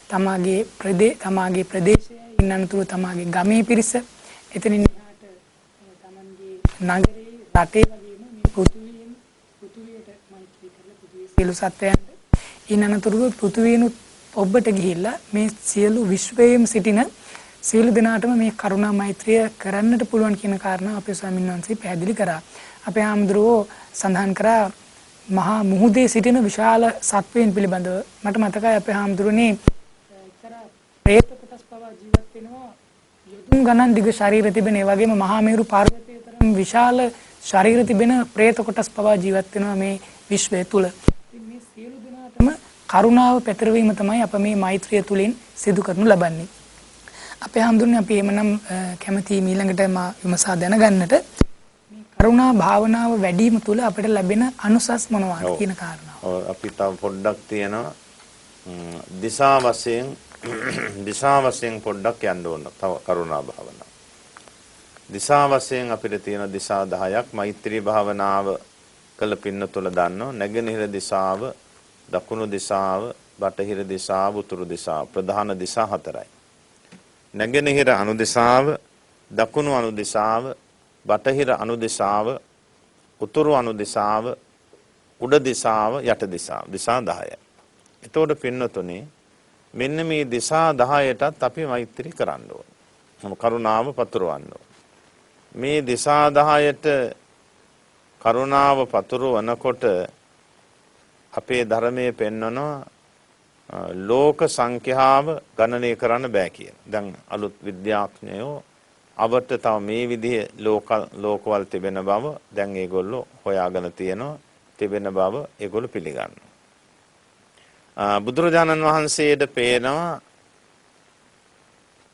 තමාගේ ප්‍රදේශයේ ඉන්නතුරු තමාගේ ගමේ පිරිස, එතනින් එහාට තමන්ගේ නගරේ, රටේ වගේම මේ පෘථුවියට මෛත්‍රී කරලා පෘථුවියේ සියලු සත්වයන්ට ඉන්නතුරු පෘථුවියනුත් ඔබට ගිහිල්ලා මේ සියලු විශ්වයේම සිටින සියලු දෙනාටම මේ කරුණා මෛත්‍රිය කරන්නට පුළුවන් කියන කාරණා අපේ ස්වාමීන් වහන්සේ පැහැදිලි කරා. අපේ හාමුදුරුවෝ සඳහන් කරා මහා මුහුදේ සිටින විශාල සත්වයන් පිළිබඳව. මට මතකයි අපේ හාමුදුරුවනේ එක්තරා ප්‍රේත ගණන් දිග ශරීර තිබෙන, ඒ වගේම මහා මේරු පර්වතයේ තරම් විශාල ශරීර තිබෙන പ്രേත කොටස් පවා ජීවත් වෙනවා මේ විශ්වය තුල. මේ සියලු දෙනාටම කරුණාව පැතිරවීම තමයි අප මේ මෛත්‍රිය තුලින් සිදු කරනු ලබන්නේ. අපේ හඳුන්නේ අපි එමනම් කැමති ඊළඟට විමසා දැනගන්නට මේ කරුණා භාවනාව වැඩිම තුල අපිට ලැබෙන අනුසස් මොනවාද කියන කාරණාව. අපි තව පොඩ්ඩක් තියෙනවා දිසා වශයෙන් පොඩ්ඩක් යන්න ඕන. තව කරුණා භාවනාව. දිසා වශයෙන් අපිට තියෙන දිසා 10ක්. මෛත්‍රී භාවනාව කළ පින්නතුල දන්නෝ නැගෙනහිර දිසාව, දකුණු දිසාව, බටහිර දිසාව, උතුරු දිසාව. ප්‍රධාන දිසා 4යි. නැගෙනහිර අනුදිසාව, දකුණු අනුදිසාව, බටහිර අනුදිසාව, උතුරු අනුදිසාව, උඩ දිසාව, යට දිසාව. දිසා 10යි. එතකොට පින්නතුනේ මෙන්න මේ දිසා 10ටත් අපි මෛත්‍රී කරන්න ඕන. කරුණාව පතුරවන්න ඕන. මේ දිසා 10ට කරුණාව පතුරවනකොට අපේ ධර්මයේ පෙන්වනවා ලෝක සංඛ්‍යාව ගණනය කරන්න බෑ කියන. දැන් අලුත් විද්‍යාඥයෝ අවට තව මේ විදිහේ ලෝකවල තිබෙන බව දැන් ඒගොල්ලෝ හොයාගෙන තියෙනවා. තිබෙන බව ඒගොල්ලෝ පිළිගන්නවා. බුදුරජාණන් වහන්සේට පේනවා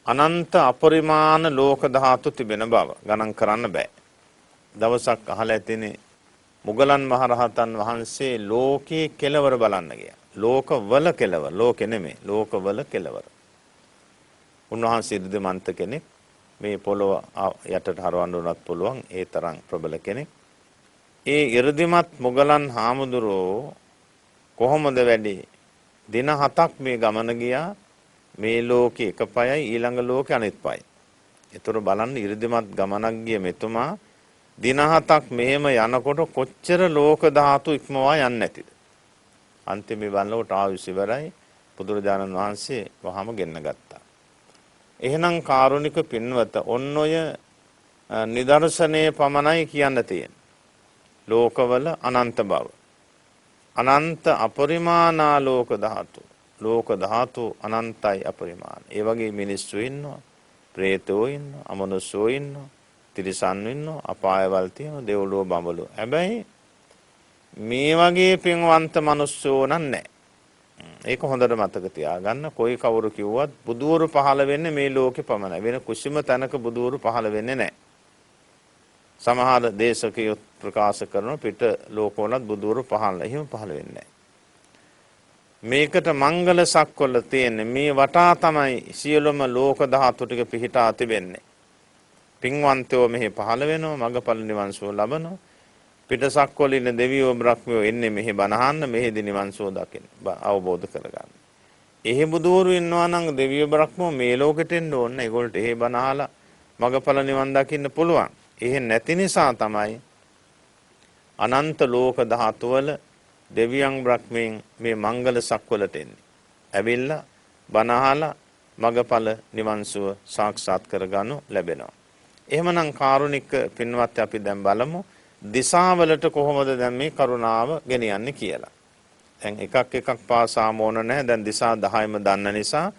අනන්ත අපරිමාණ ලෝක ධාතු තිබෙන බව ගණන් කරන්න බෑ. දවසක් අහලා ඇතිනේ මුගලන් මහරහතන් වහන්සේ ලෝකයේ කෙලවර බලන්න ගියා. ලෝකවල කෙලවර, ලෝකෙ නෙමෙයි, ලෝකවල කෙලවර. උන්වහන්සේ ඉර්ධිමන්ත කෙනෙක්. මේ පොළොව යටට හරවන්න උනත් පුළුවන් ඒ තරම් ප්‍රබල කෙනෙක්. ඒ ඉර්ධිමත් මුගලන් හාමුදුරුවෝ කොහොමද වැඩි? දින 7ක් මේ ගමන ගියා. මේ ලෝකේ එක පයයි, ඊළඟ ලෝකේ අනිත් පයයි. ඒතර බලන්න ඉර්ධිමත් ගමනක් ගිය මෙතුමා දින 7ක් මෙහෙම යනකොට කොච්චර ලෝක ධාතු ඉක්මවා යන්නේ නැතිද? අන්තිමේ බලනකොට ආයුෂ ඉවරයි. බුදුරජාණන් වහන්සේ වහම ගෙන්න ගත්තා. එහෙනම් කාරුණික පින්වත ඔන්න ඔය නිදර්ශනයේ පමණයි කියන්න තියෙන්නේ. ලෝකවල අනන්ත බව. අනන්ත අපරිමාණා ලෝක ධාතු. ලෝක ධාතු අනන්තයි අපරිමාණ. ඒ වගේ මිනිස්සු ඉන්නවා, പ്രേතෝ ඉන්නවා, අමනුෂ්‍යෝ ඉන්නවා, තිරිසන් ඉන්නවා, අපායවල තියෙනවා, දෙව්ලොව බඹලොව. හැබැයි මේ වගේ පින්වන්ත මිනිස්සෝ නැහැ. ඒක හොඳට මතක තියාගන්න. කොයි කවුරු කිව්වත් බුදුවරු පහළ වෙන්නේ මේ ලෝකෙ පමණයි. වෙන කිසිම තැනක බුදුවරු පහළ වෙන්නේ නැහැ. සමහර දේශකයෝ ප්‍රකාශ කරන පිට ලෝකවලත් බුදුවරු පහළ එහෙම පහළ වෙන්නේ නැහැ. මේකට මංගල සක්වල තියෙන්නේ මේ වටා තමයි සියලුම ලෝක ධාතු ටික පිහිටා තිබෙන්නේ. පින්වන්තයෝ මෙහි පහළ වෙනවා, මගපල නිවන් සුව ලබනවා. පිටසක්වල ඉන්න දෙවියෝ බ්‍රහ්මයෝ එන්නේ මෙහි බණ අහන්න, මෙහිදී නිවන් සුව දකින්න, අවබෝධ කරගන්න. එහෙ බුදුවරු ඉන්නවා නම් දෙවියෝ බ්‍රහ්මෝ මේ ලෝකෙට එන්න ඕනේ. ඒගොල්ලෝ එහෙ බණ අහලා මගපල නිවන් දකින්න පුළුවන්. එහෙ නැති නිසා තමයි අනන්ත ලෝක ධාතු වල දෙවියන් බ්‍රහ්මයන් මේ මංගල සක්වලට එන්නේ. ඇවිල්ලා බණ අහලා මගපල නිවන් සුව සාක්ෂාත් කරගනු ලැබෙනවා. එහෙමනම් කාරුණික පින්වත් අපි දැන් බලමු දිසාවලට කොහොමද දැන් මේ කරුණාව ගෙනියන්නේ කියලා. දැන් එකක් පාසාම ඕන නැහැ. දැන් දිසා 10ම දන්න නිසා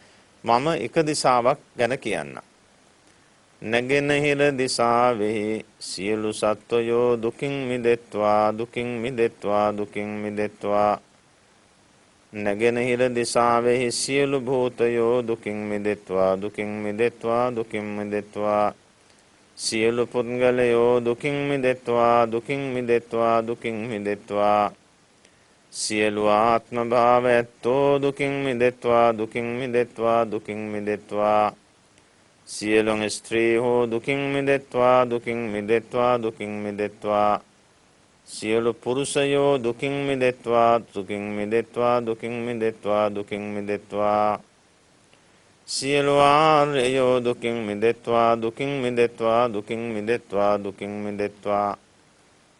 මම එක දිසාවක් ගැන කියන්නම්. නැගෙනහිර දිසාවෙහි සියලු සත්වයෝ දුකින් මිදෙත්වා, දුකින් මිදෙත්වා, දුකින් මිදෙත්වා. නැගෙනහිර දිසාවෙහි සියලු භූතයෝ දුකින් මිදෙත්වා, දුකින් මිදෙත්වා, දුකින් මිදෙත්වා. සියලු පුද්ගලයෝ දුකින් මිදෙත්වා, දුකින් මිදෙත්වා, දුකින් මිදෙත්වා. සියලු ආත්ම භාව ඇත්තෝ දුකින් මිදෙත්වා, දුකින් මිදෙත්වා, දුකින් මිදෙත්වා. සියලුම ස්ත්‍රී හෝ දුකින් මිදෙත්වා, දුකින් මිදෙත්වා, දුකින් මිදෙත්වා. සියලු පුරුෂයෝ දුකින් මිදෙත්වා, දුකින් මිදෙත්වා, දුකින් මිදෙත්වා, දුකින් මිදෙත්වා. සියලු ආර්යයෝ දුකින් මිදෙත්වා, දුකින් මිදෙත්වා, දුකින් මිදෙත්වා, දුකින් මිදෙත්වා.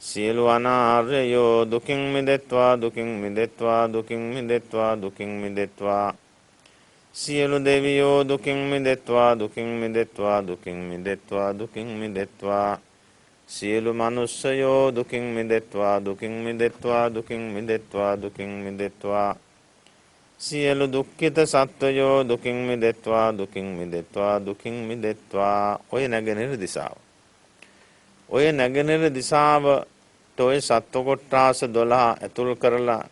සියලු අනාර්යයෝ දුකින් මිදෙත්වා, දුකින් මිදෙත්වා, දුකින් මිදෙත්වා, දුකින් මිදෙත්වා. සියලු දෙවියෝ දුකින් මිදෙත්වා, දුකින් මිදෙත්වා, දුකින් මිදෙත්වා, දුකින් මිදෙත්වා. සියලු මනුෂ්‍යයෝ දුකින් මිදෙත්වා, දුකින් මිදෙත්වා, දුකින් මිදෙත්වා, දුකින් මිදෙත්වා. සියලු දුක්ඛිත සත්වයෝ දුකින් මිදෙත්වා දුකින් මිදෙත්වා දුකින් මිදෙත්වා. ඔය නැගෙනහිර දිසාව. ඔය නැගෙනහිර දිසාවට ඔය සත්ව කොට්ටාස 12 ඇතුල් කරලා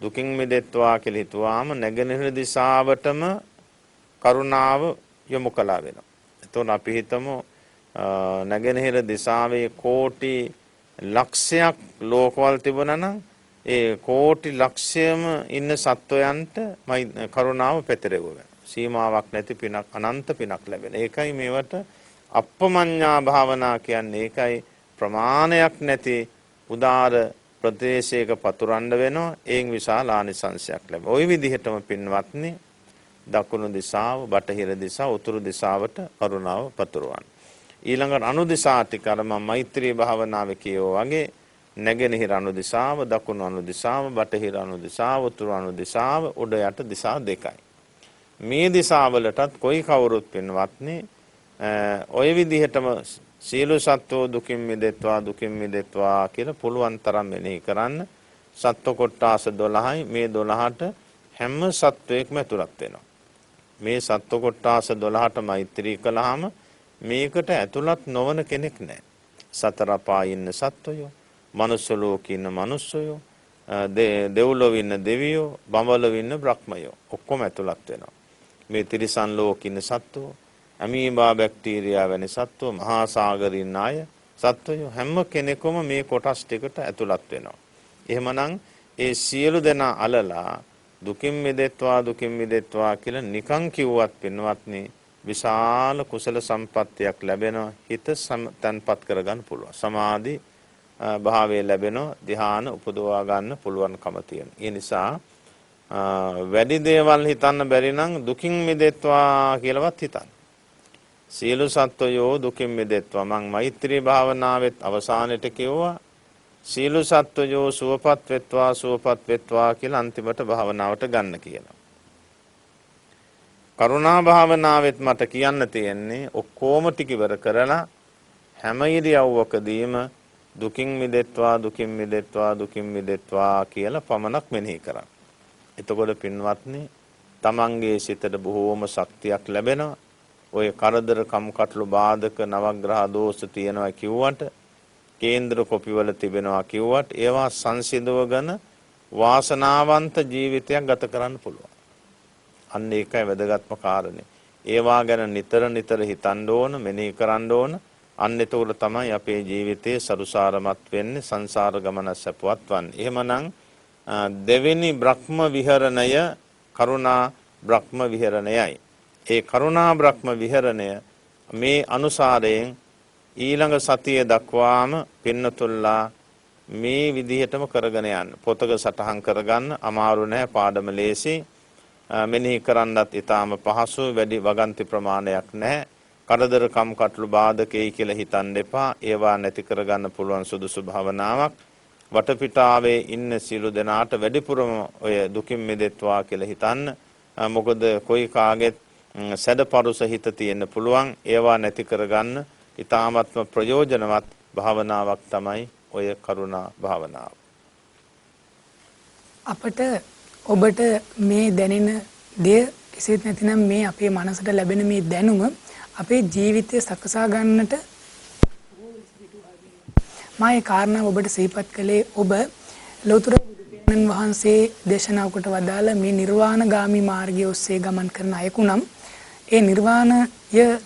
දුකින් මිදෙත්වා කියලා හිතුවාම නැගෙනහිර දිසාවටම කරුණාව යොමු කළා වෙනවා. එතකොට අපි හිතමු නැගෙනහිර දිසාවේ කෝටි ලක්ෂයක් ලෝකවල තිබුණා නම් ඒ කෝටි ලක්ෂයම ඉන්න සත්වයන්ට කරුණාව පැතිරෙවුවා. සීමාවක් නැති පිනක් අනන්ත පිනක් ලැබෙන. ඒකයි මේවට අප්පමඤ්ඤා භාවනා කියන්නේ. ඒකයි ප්‍රමාණයක් නැති උදාර ප්‍රදේශයක පතුරන්න වෙනවා. ඒන් විශාල ආනිසංසයක් ලැබෙනවා. ওই විදිහටම පින්වත්නි දකුණු දිසාව, බටහිර දිසාව, උතුරු දිසාවට කරුණාව පතුරවන්න. ඊළඟට අනු දිසා ටික අර මම මෛත්‍රී භාවනාවේ කියෝ වගේ නැගෙනහිර අනු දිසාව, දකුණු අනු දිසාව, බටහිර අනු දිසාව, උතුරු අනු දිසාව, උඩ යට දිසා දෙකයි. මේ දිසාවලටත් කොයි කවුරුත් පින්වත්නි ඔය විදිහටම සියලු සත්වෝ දුකින් මිදෙත්වා දුකින් මිදෙත්වා කියලා පුළුවන් තරම් මෙනෙහි කරන්න. සත්ව කොට්ටාස 12යි. මේ 12ට හැම සත්වයකම ඇතුළත් වෙනවා. මේ සත්ව කොට්ටාස 12ට මෛත්‍රී කළාම මේකට ඇතුළත් නොවන කෙනෙක් නැහැ. සතර අපායේ ඉන්න සත්වයෝ, මනුස්ස ලෝකේ ඉන්න මනුස්සයෝ, දෙව්ලොව ඉන්න දෙවියෝ, බඹලොව ඉන්න බ්‍රහ්මයෝ ඔක්කොම ඇතුළත් වෙනවා. මේ තිරිසන් ලෝකේ ඉන්න සත්වෝ, ඇමීබා බැක්ටීරියා වැනි සත්වෝ, මහා සාගරේ ඉන්න අය සත්වයෝ හැම කෙනෙකුම මේ කොටස් ටිකට ඇතුළත් වෙනවා. එහෙමනම් ඒ සියලු දෙනා අලලා දුකින් මිදෙත්වා දුකින් මිදෙත්වා කියලා නිකං කිව්වත් පින්වත්නි විශාල කුසල සම්පත්තියක් ලැබෙනවා. හිත තන්පත් කරගන්න පුළුවන්. සමාධි භාවය ලැබෙනවා. ධ්‍යාන උපදවා ගන්න පුළුවන්කම තියෙනවා. ඒ නිසා වැඩි දේවල් හිතන්න බැරි නම් දුකින් මිදෙත්වා කියලාවත් හිතන්න. සියලු සත්වයෝ දුකින් මිදෙත්වා. මම මෛත්‍රී භාවනාවෙත් අවසානයේට කිව්වා සියලු සත්වයෝ සුවපත් වෙත්වා සුවපත් වෙත්වා කියලා අන්තිමට භාවනාවට ගන්න කියලා. කරුණා භාවනාවෙත් මට කියන්න තියෙන්නේ ඔක්කොම ටික ඉවර කරලා හැම ඉරියව්වකදීම දුකින් මිදෙත්වා දුකින් මිදෙත්වා දුකින් මිදෙත්වා කියලා පමණක් මෙනෙහි කරන්න. එතකොට පින්වත්නි තමන්ගේ සිතට බොහෝම ශක්තියක් ලැබෙනවා. ඔය කරදර කම්කටොළු බාධක නවග්‍රහ දෝෂ තියෙනවා කිව්වට කේන්ද්‍ර කොපිවල තිබෙනවා කිව්වට ඒවා සංසිඳවගෙන වාසනාවන්ත ජීවිතයක් ගත කරන්න පුළුවන්. අන්න ඒකයි වැදගත්ම කාරණේ. ඒවා ගැන නිතර නිතර හිතන්න ඕන, මෙනෙහි කරන්න ඕන. අන්න එතකොට තමයි අපේ ජීවිතයේ සරුසාරමත් වෙන්නේ, සංසාර ගමන සපවත් වන්නේ. එහෙමනම් දෙවෙනි බ්‍රහ්ම විහරණය කරුණා බ්‍රහ්ම විහරණයයි. ඒ කරුණා බ්‍රහ්ම විහරණය මේ අනුසාරයෙන් ඊළඟ සතිය දක්වාම පින්නතුල්ලා මේ විදිහටම කරගෙන යන්න. පොතක සටහන් කරගන්න අමාරු නැහැ, පාඩම ලේසි. මෙනෙහි කරන්නත් ඊටාම පහසු, වැඩි වගන්ති ප්‍රමාණයක් නැහැ. කරදර කම්කටොළු බාධකයි කියලා හිතන්න එපා. ඒවා නැති කරගන්න පුළුවන් සුදුසු භාවනාවක්. වටපිටාවේ ඉන්න සියලු දෙනාට වැඩිපුරම ඔය දුකින් මිදෙත්වා කියලා හිතන්න. මොකද කොයි කාගෙත් සැඩපරුස හිත තියෙන්න පුළුවන්. ඒවා නැති කරගන්න ඊ타මත්ම ප්‍රයෝජනවත් භාවනාවක් තමයි ඔය කරුණා භාවනාව. අපට ඔබට මේ දැනෙන දේ එසේත් නැතිනම් මේ අපේ මනසට ලැබෙන මේ දැනුම අපේ ජීවිතය සකසා ගන්නට මා ඒ කාරණා ඔබට සිහිපත් කළේ ඔබ ලෞතර බුදුපියාණන් වහන්සේ දේශනා කොට වදාළ මේ නිර්වාණගාමී මාර්ගය ඔස්සේ ගමන් කරන අයෙකු නම් ඒ නිර්වාණය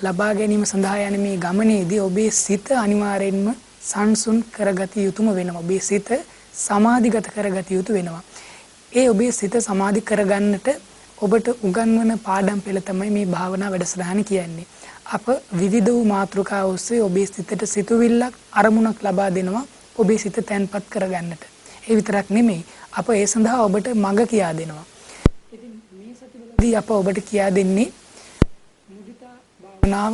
ලබා ගැනීම සඳහා යන මේ ගමනේදී ඔබේ සිත අනිවාර්යෙන්ම සංසුන් කරගත යුතුම වෙනවා. ඔබේ සිත සමාධිගත කරගත යුතු වෙනවා. ඒ ඔබේ සිත සමාධි කරගන්නට ඔබට උගන්වන පාඩම් පෙළ තමයි මේ භාවනා වැඩසටහන කියන්නේ. අප විවිධ වූ මාතෘකා ඔස්සේ ඔබේ සිතට සිතුවිල්ලක් අරමුණක් ලබා දෙනවා ඔබේ සිත තැන්පත් කරගන්නට. ඒ විතරක් නෙමෙයි අප ඒ සඳහා ඔබට මඟ කියා දෙනවා. ඉතින් මේ සතිවලදී අප ඔබට කියා දෙන්නේ මුදිතා භාවනාව,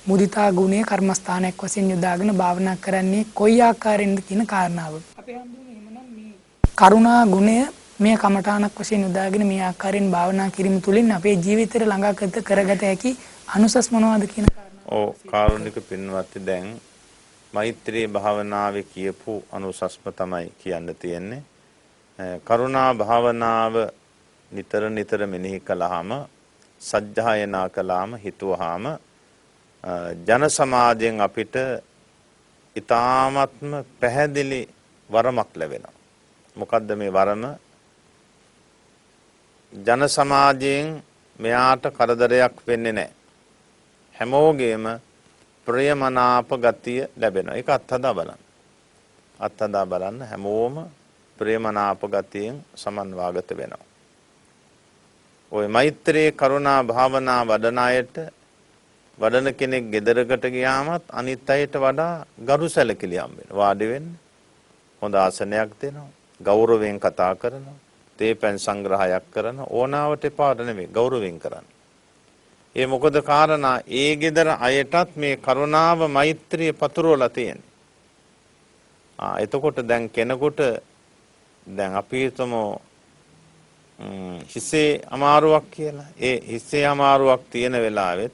මුදිතා ගුණය කර්මස්ථානයක් වශයෙන් යොදාගෙන භාවනා කරන්නේ කොයි ආකාරයෙන්ද කියන කාරණාව. අපේ හඳුනන එහෙමනම් මේ කරුණා ගුණය මේ කමඨාණක් වශයෙන් යොදාගෙන මේ ආකාරයෙන් භාවනා කිරීම තුළින් අපේ ජීවිතයට ළඟා කරගත හැකි අනුසස් මොනවද කියන කාරණාව. කාරුණික පින්වත්නි දැන් මෛත්‍රී භාවනාවේ කියපු අනුසස්ම තමයි කියන්න තියෙන්නේ. කරුණා භාවනාව නිතර නිතර මෙනෙහි කළාම සජ්ජායනා කළාම හිතුවාම ජන සමාජයෙන් අපිට ඊ타ත්ම පැහැදිලි වරමක් ලැබෙනවා. මොකද්ද මේ වරම? ජන සමාජයෙන් මෙයාට කරදරයක් වෙන්නේ නැහැ. හැමෝගෙම ප්‍රියමනාප ගතිය ලැබෙනවා. ඒක අත්හදා බලන්න. අත්හදා බලන්න හැමෝම ප්‍රියමනාප ගතියෙන් සමන්වාගත වෙනවා. ওই මෛත්‍රී කරුණා භාවනා වඩන අයට වඩන කෙනෙක් ගෙදරකට ගියාමත් අනිත් අයට වඩා ගරු සැලකිලි හම්බ වෙනවා. වාඩි වෙන්න හොඳ ආසනයක් දෙනවා. ගෞරවයෙන් කතා කරනවා. තේපැන් සංග්‍රහයක් කරන ඕනාවට එපාට නෙමෙයි ගෞරවයෙන් කරන්න. ඒ මොකද කාරණා ඒ ගෙදර අයටත් මේ කරුණාව මෛත්‍රිය පතුරවලා තියෙන්නේ. එතකොට දැන් කෙනෙකුට දැන් අපි හිතමු හිසේ අමාරුවක් කියලා. ඒ හිසේ අමාරුවක් තියෙන වෙලාවෙත්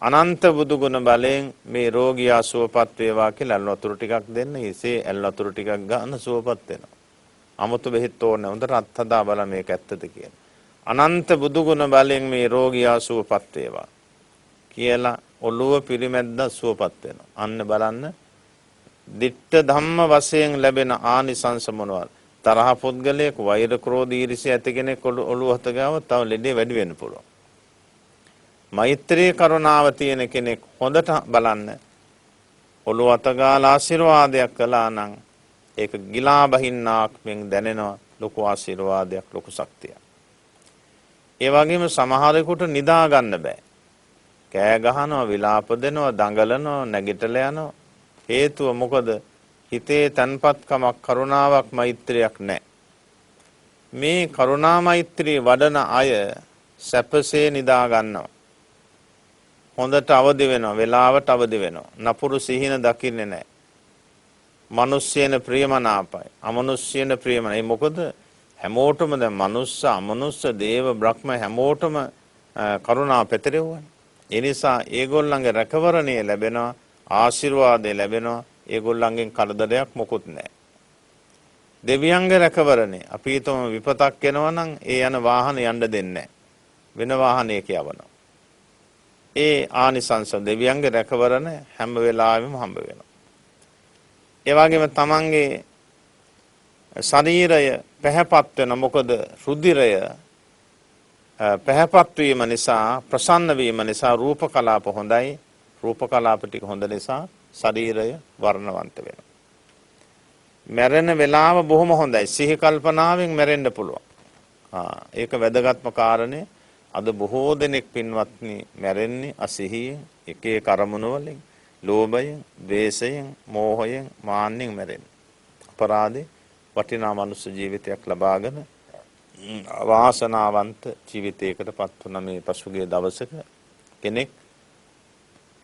අනන්ත බුදු ගුණ බලයෙන් මේ රෝගියා සුවපත් වේවා කියලා ඇල් වතුර ටිකක් දෙන්න හිසේ ඇල් වතුර ටිකක් ගන්න සුවපත් වෙනවා. 아무තු බෙහෙත් ඕනේ. හොඳට අත්හදා බලන්න මේක ඇත්තද කියලා. අනන්ත බුදු ගුණ බලයෙන් මේ රෝගියා සුවපත් වේවා කියලා ඔළුව පිරිමැද්ද සුවපත් වෙනවා. අන්න බලන්න ditta ධම්ම වශයෙන් ලැබෙන ආනිසංස මොනවද? තරහ පුද්ගලයෙක් වෛර ක්‍රෝධ ඊර්ෂ්‍ය ඇති කෙනෙක් ඔළුව හත ගාව තව ලෙඩේ වැඩි වෙන්න පුළුවන්. මෛත්‍රී කරුණාව තියෙන කෙනෙක් හොඳට බලන්න ඔළුව අත ගාලා ආශිර්වාදයක් කළා නම් ඒක ගිලා බහින්නාක් මෙන් දැනෙනවා ලොකු ආශිර්වාදයක් ලොකු ශක්තියක්. ඒ වගේම සමහරෙකුට නිදා ගන්න බෑ. කෑ ගහනවා විලාප දෙනවා දඟලනවා නැගිටලා යනවා. හේතුව මොකද? හිතේ තන්පත්කමක් කරුණාවක් මෛත්‍රියක් නැහැ. මේ කරුණා මෛත්‍රී වඩන අය සැපසේ නිදා ගන්නවා. හොඳට අවදි වෙනවා. වෙලාවට අවදි වෙනවා. නපුරු සිහින දකින්නේ නැහැ. මිනිස්සෙන ප්‍රියමනාපයි. අමනුෂ්‍යන ප්‍රියමනාපයි. මොකද හැමෝටම දැන් මනුස්ස අමනුස්ස දේව බ්‍රහ්ම හැමෝටම කරුණා පැතිරෙවුවා. ඒ නිසා ඒගොල්ලන්ගේ රැකවරණය ලැබෙනවා. ආශිර්වාදය ලැබෙනවා. ඒගොල්ලන්ගෙන් කරදරයක් මොකුත් නැහැ. දෙවියන්ගේ රැකවරණය අපි හිතමු විපතක් එනවා නම් ඒ යන වාහන යන්න දෙන්නේ නැහැ. වෙන වාහනයක යවනවා. ඒ ආනිසංස දෙවියන්ගේ රැකවරණ හැම වෙලාවෙම හම්බ වෙනවා. ඒ වගේම තමන්ගේ ශරීරය පැහැපත් වෙන මොකද රුධිරය පැහැපත් වීම නිසා ප්‍රසන්න වීම නිසා රූප කලාප හොඳයි. රූප කලාප ටික හොඳ නිසා ශරීරය වර්ණවන්ත වෙනවා. මැරෙන වෙලාව බොහොම හොඳයි. සිහි කල්පනාවෙන් මැරෙන්න පුළුවන්. ඒක වැදගත්ම කාරණේ. අද බොහෝ දෙනෙක් පින්වත්නි මැරෙන්නේ අසිහියෙන්, එක එක අරමුණු වලින්, ලෝභයෙන්, ද්වේෂයෙන්, මෝහයෙන්, මාන්නෙන් මැරෙන්නේ. අපරාධේ වටිනා මනුස්ස ජීවිතයක් ලබාගෙන වාසනාවන්ත ජීවිතයකට පත් වුණ මේ පසුගිය දවසක කෙනෙක්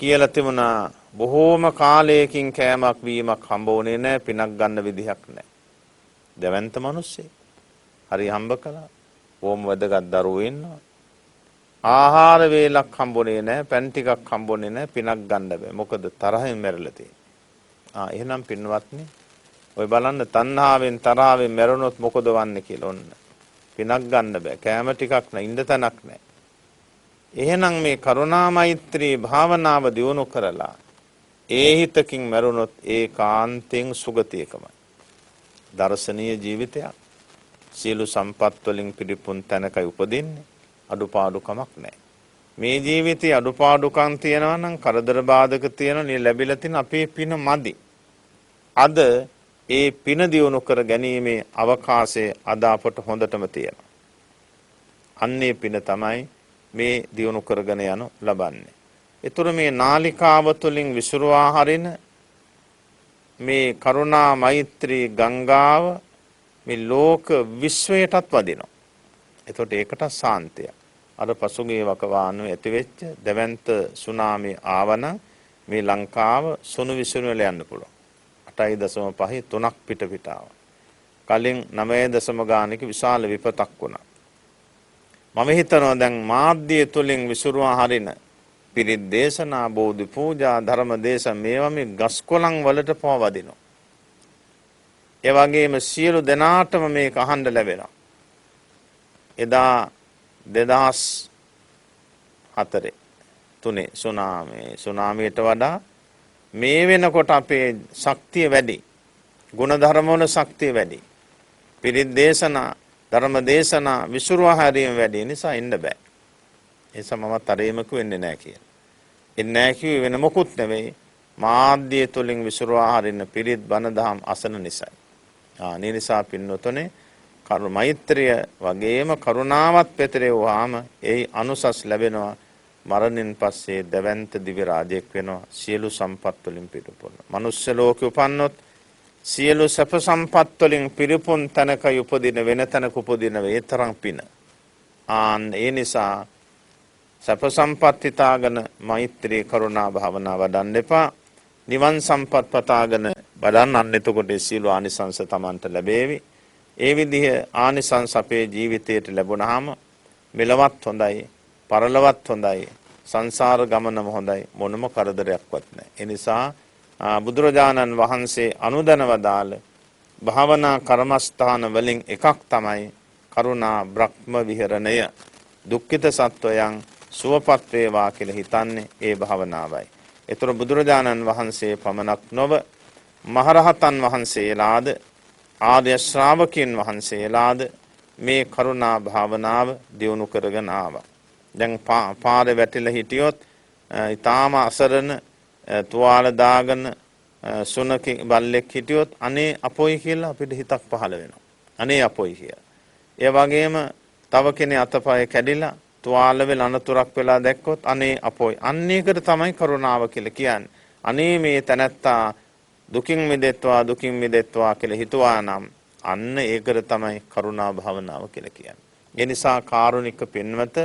කියලා තිබුණා බොහෝම කාලයකින් කෑමක් වීමක් හම්බ වුණේ නැහැ, පිනක් ගන්න විදිහක් නැහැ. දෙවන්ත මිනිස්සෙක්. හරි හම්බ කළා. ඕම් වැදගත් දරුවෝ ඉන්නවා. ආහාර වේලක් හම්බුනේ නැහැ, පැන් ටිකක් හම්බුනේ නැහැ, පිනක් ගන්න බෑ. මොකද තරහෙන් මැරෙලා තියෙන්නේ. එහෙනම් පින්වත්නි ඔය බලන්න තණ්හාවෙන් තරාවෙන් මැරුණොත් මොකද වන්නේ කියලා ඔන්න. පිනක් ගන්න බෑ. කෑම ටිකක් නැ, ඉන්න තැනක් නැහැ. එහෙනම් මේ කරුණා මෛත්‍රී භාවනාව දියුණු කරලා ඒ හිතකින් මැරුණොත් ඒකාන්තයෙන් සුගතියකමයි. දර්ශනීය ජීවිතයක්. සියලු සම්පත් වලින් පිරිපුන් තැනකයි උපදින්නේ. අඩුපාඩුකමක් නැහැ. මේ ජීවිතයේ අඩුපාඩුකම් තියනවා නම් කරදර බාධක තියනවා නේ ලැබිලා තියෙන අපේ පින මදි. අද ඒ පින දියුණු කර ගැනීමේ අවකාශය අද අපට හොඳටම තියෙනවා. අන්නේ පින තමයි මේ දියුණු කරගෙන යනු ලබන්නේ. ඒතර මේ නාලිකාව තුළින් විසුරුවා හරින මේ කරුණා මෛත්‍රී ගංගාව මේ ලෝක විශ්වයටත් වදිනවා. එතකොට ඒකට සාන්තිය. අර පසුගිය වකවානුවේ ඇතිවෙච්ච දෙවන්ත සුනාමි ආවන මේ ලංකාව සුණු විසුරුවල යන්න පුළුවන්. 8.5 3ක් පිට ආවා. කලින් 9 ගානක විශාල විපතක් වුණා. මම හිතනවා දැන් මාධ්‍ය තුලින් විසුරුවා හරින පිරිත් දේශනා, බෝධි පූජා, ධර්ම දේශන මේවා මේ ගස්කොළන් වලට පවවදිනවා. ඒ වගේම සියලු දෙනාටම මේක අහන්න ලැබෙනවා. එදා 2004 තුනේ සුනාමියට වඩා මේ වෙනකොට අපේ ශක්තිය වැඩි. ගුණධර්ම වල ශක්තිය වැඩි. පිරිත් දේශනා, ධර්ම දේශනා විසුරුවා හැරීම වැඩි නිසා ඉන්න බෑ. ඒ නිසා මමත් අරේමක වෙන්නේ නැහැ කියලා. එන්නේ නැහැ කිව්වේ වෙන මොකුත් නෙවෙයි. මාධ්‍ය තුලින් විසුරුවා හරින්න පිරිත් බණ දහම් අසන නිසායි. ඒ නිසා පින්නතුනේ මෛත්‍රිය වගේම කරුණාවත් පැතිරෙවුවාම ඒ අනුසස් ලැබෙනවා. මරණින් පස්සේ දවැන්ත දිව්‍ය රාජයෙක් වෙනවා. සියලු සම්පත් වලින් පිරිපුන්. මනුස්ස ලෝකෙ උපන්නොත් සියලු සැප සම්පත් වලින් පිරිපුන් තැනක උපදින වෙන තැනක උපදින ඒ තරම් පින. ඒ නිසා සැප සම්පත් හිතාගෙන මෛත්‍රී කරුණා භාවනා වඩන්න එපා. නිවන් සම්පත් පතාගෙන වඩන්න අන්න එතකොට සියලු ආනිසංස Tamanට ලැබේවි. ඒ විදිහ ආනිසංස අපේ ජීවිතයට ලැබුණාම මෙලවත් හොඳයි, පරලොවත් හොඳයි, සංසාර ගමනම හොඳයි, මොනම කරදරයක්වත් නැහැ. ඒ නිසා බුදුරජාණන් වහන්සේ අනුදැන වදාළ භාවනා කර්මස්ථාන වලින් එකක් තමයි කරුණා බ්‍රහ්ම විහරණය. දුක්ඛිත සත්වයන් සුවපත් වේවා කියලා හිතන්නේ ඒ භාවනාවයි. ඒතර බුදුරජාණන් වහන්සේ පමණක් නොව මහරහතන් වහන්සේලාද ආර්ය ශ්‍රාවකයන් වහන්සේලාද මේ කරුණා භාවනාව දියුණු කරගෙන ආවා. දැන් පාරේ වැටිලා හිටියොත් ඊටාම අසරණ තුවාල දාගෙන සුනකි බල්ලෙක් හිටියොත් අනේ අපොයි කියලා අපිට හිතක් පහළ වෙනවා. අනේ අපොයි කියලා. ඒ වගේම තව කෙනෙක් අතපය කැඩිලා තුවාල වෙල අනතුරක් වෙලා දැක්කොත් අනේ අපොයි. අන්න ඒකට තමයි කරුණාව කියලා කියන්නේ. අනේ මේ තැනැත්තා දුකින් මිදෙත්වා කියලා හිතුවා නම් අන්න ඒකට තමයි කරුණා භාවනාව කියලා කියන්නේ. ඒ නිසා කාරුණික පින්වත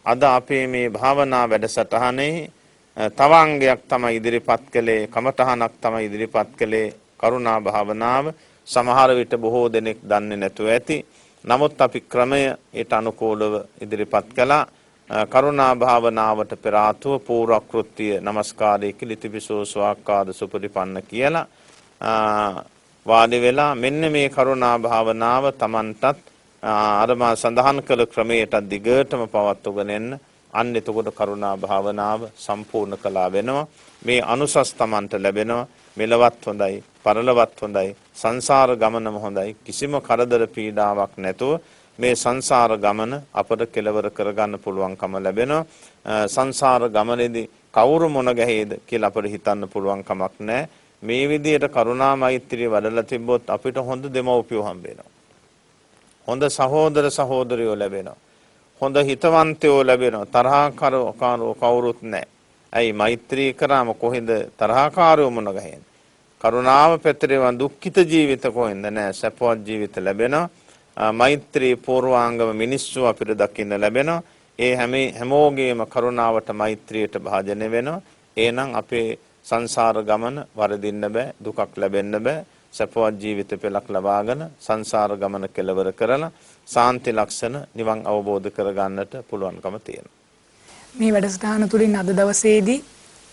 අද අපේ මේ භාවනා වැඩසටහනේ තව අංගයක් තමයි ඉදිරිපත් කළේ, කමඨහනක් තමයි ඉදිරිපත් කළේ කරුණා භාවනාව. සමහර විට බොහෝ දෙනෙක් දන්නේ නැතුව ඇති. නමුත් අපි ක්‍රමය ඊට අනුකූලව ඉදිරිපත් කළා. කරුණා භාවනාවට පෙර ආතුව පූර්ව කෘත්‍ය නමස්කාරයේ කිලිතිපිසෝ ස්වාක්කාද සුපරිපන්න කියලා වාඩි වෙලා මෙන්න මේ කරුණා භාවනාව Tamanටත් අර මා සඳහන් කළ ක්‍රමයට දිගටම පවත්වගෙන එන්න. අන්න එතකොට කරුණා භාවනාව සම්පූර්ණ කළා වෙනවා. මේ අනුසස් Tamanට ලැබෙනවා. මෙලවත් හොඳයි, පරලොවත් හොඳයි, සංසාර ගමනම හොඳයි. කිසිම කරදර පීඩාවක් නැතුව මේ සංසාර ගමන අපට කෙලවර කරගන්න පුළුවන්කම ලැබෙනවා. සංසාර ගමනේදී කවුරු මොන ගැහේද කියලා අපිට හිතන්න පුළුවන් කමක් නැහැ. මේ විදිහට කරුණා මෛත්‍රිය වඩලා තිබ්බොත් අපිට හොඳ දෙමව්පියෝ හම්බ වෙනවා. හොඳ සහෝදර සහෝදරියෝ ලැබෙනවා. හොඳ හිතවන්තයෝ ලැබෙනවා. තරහකාරෝ කවුරුත් නැහැ. ඇයි මෛත්‍රී කරාම කොහෙද තරහකාරයෝ මොන ගහන්නේ? කරුණාව පැතිරෙන දුක්ඛිත ජීවිත කොහෙන්ද නැහැ. සැපවත් ජීවිත ලැබෙනවා. මෛත්‍රී පූර්වාංගම මිනිස්සු අපිට දකින්න ලැබෙනවා. ඒ හැමෝගේම කරුණාවට මෛත්‍රියට භාජනය වෙනවා. එහෙනම් අපේ සංසාර ගමන වරදින්න බෑ, දුකක් ලැබෙන්න බෑ. සැපවත් ජීවිත පෙළක් ලබාගෙන සංසාර ගමන කෙලවර කරලා සාන්ති ලක්ෂණ නිවන් අවබෝධ කරගන්නට පුළුවන්කම තියෙනවා. මේ වැඩසටහන තුළින් අද දවසේදී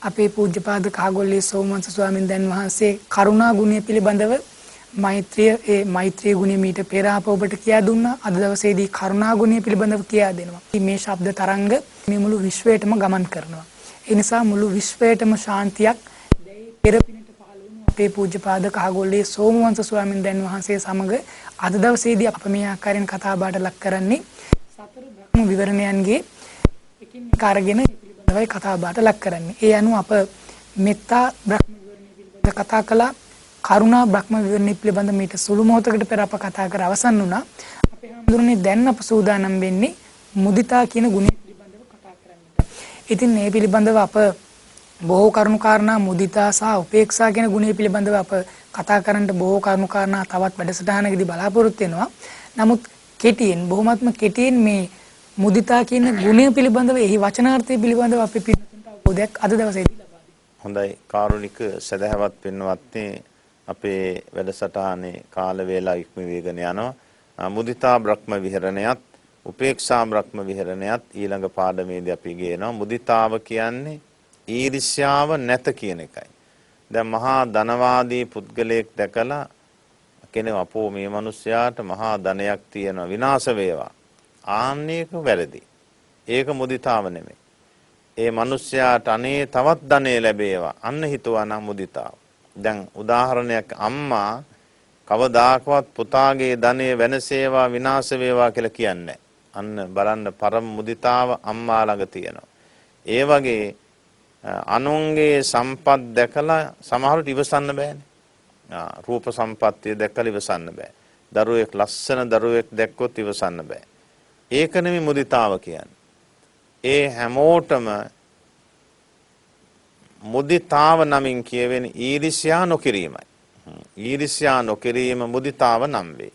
අපේ පූජ්‍යපාද කාගොල්ලේ සෝමවංශ ස්වාමීන් වහන්සේ කරුණා ගුණය පිළිබඳව මෛත්‍රී ගුණය මීට පෙර අප ඔබට කියා දුන්නා. අද දවසේදී කරුණා ගුණය පිළිබඳව කියා දෙනවා. මේ ශබ්ද තරංග මේ මුළු විශ්වයටම ගමන් කරනවා. ඒ නිසා මුළු විශ්වයටම ශාන්තියක් පෙරපිනට පහළ වුණු අපේ පූජ්‍යපාද කාගොල්ලේ සෝමවංශ ස්වාමීන් වහන්සේ සමග අද දවසේදී අප මේ ආකාරයෙන් කතා බහට ලක් කරන්නේ සතර බ්‍රහ්ම විවරණයන්ගේ එකින් එක අරගෙන පිළිබඳවයි කතා බහට ලක් කරන්නේ. ඒ අනුව අප මෙත්තා බ්‍රහ්ම විවරණය පිළිබඳව කතා කළා. කරුණා බ්‍රහ්ම විවරණය පිළිබඳ මීට සුළු මොහොතකට පෙර අප කතා කර අවසන් වුණා. අපේ හැමදෙරෝනේ දැන් අප සූදානම් වෙන්නේ මුදිතා කියන ගුණය පිළිබඳව කතා කරන්නට. ඉතින් මේ පිළිබඳව අප බොහෝ කරුණු කාරණා මුදිතා සහ උපේක්ෂා කියන ගුණය පිළිබඳව අප කතා කරන්නට බොහෝ කරුණු කාරණා තවත් වැඩසටහනකදී බලාපොරොත්තු වෙනවා. නමුත් බොහොමත්ම කෙටියෙන් මේ මුදිතා කියන ගුණය පිළිබඳව එහි වචනාර්ථය පිළිබඳව අපි පිළිතුරට අවබෝධයක් අද දවසේදී ලබා දෙනවා. හොඳයි කාරුණික සදහවත් පින්වත්නි, අපේ වැඩසටහනේ කාල වේලා ඉක්ම වේගන යනවා. මුදිතා බ්‍රහ්ම විහරණයත් උපේක්ෂා බ්‍රහ්ම විහරණයත් ඊළඟ පාඩමේදී අපි ගේනවා. මුදිතාව කියන්නේ ඊර්ෂ්‍යාව නැත කියන එකයි. දැන් මහා ධනවාදී පුද්ගලයෙක් දැකලා කෙනෙක් අපෝ මේ මිනිස්යාට මහා ධනයක් තියෙනවා විනාශ වේවා. ආන්නේක වැරදි. ඒක මුදිතාව නෙමෙයි. ඒ මිනිස්යාට අනේ තවත් ධනෙ ලැබේවා අන්න හිතුවා නම් මුදිතාව. දැන් උදාහරණයක් අම්මා කවදාකවත් පුතාගේ ධනෙ වෙනසේවා විනාශ වේවා කියලා කියන්නේ. අන්න බලන්න පරම මුදිතාව අම්මා ළඟ තියෙනවා. ඒ වගේ අනුන්ගේ සම්පත් දැකලා සමහරට ඉවසන්න බෑනේ. රූප සම්පත්තිය දැකලා ඉවසන්න බෑ. දරුවෙක් ලස්සන දරුවෙක් දැක්කොත් ඉවසන්න බෑ. ඒක නෙමෙයි මුදිතාව කියන්නේ. ඒ හැමෝටම මුදිතාව නමින් කියවෙන ඊර්ෂ්‍යා නොකිරීමයි. ඊර්ෂ්‍යා නොකිරීම මුදිතාව නම් වේ.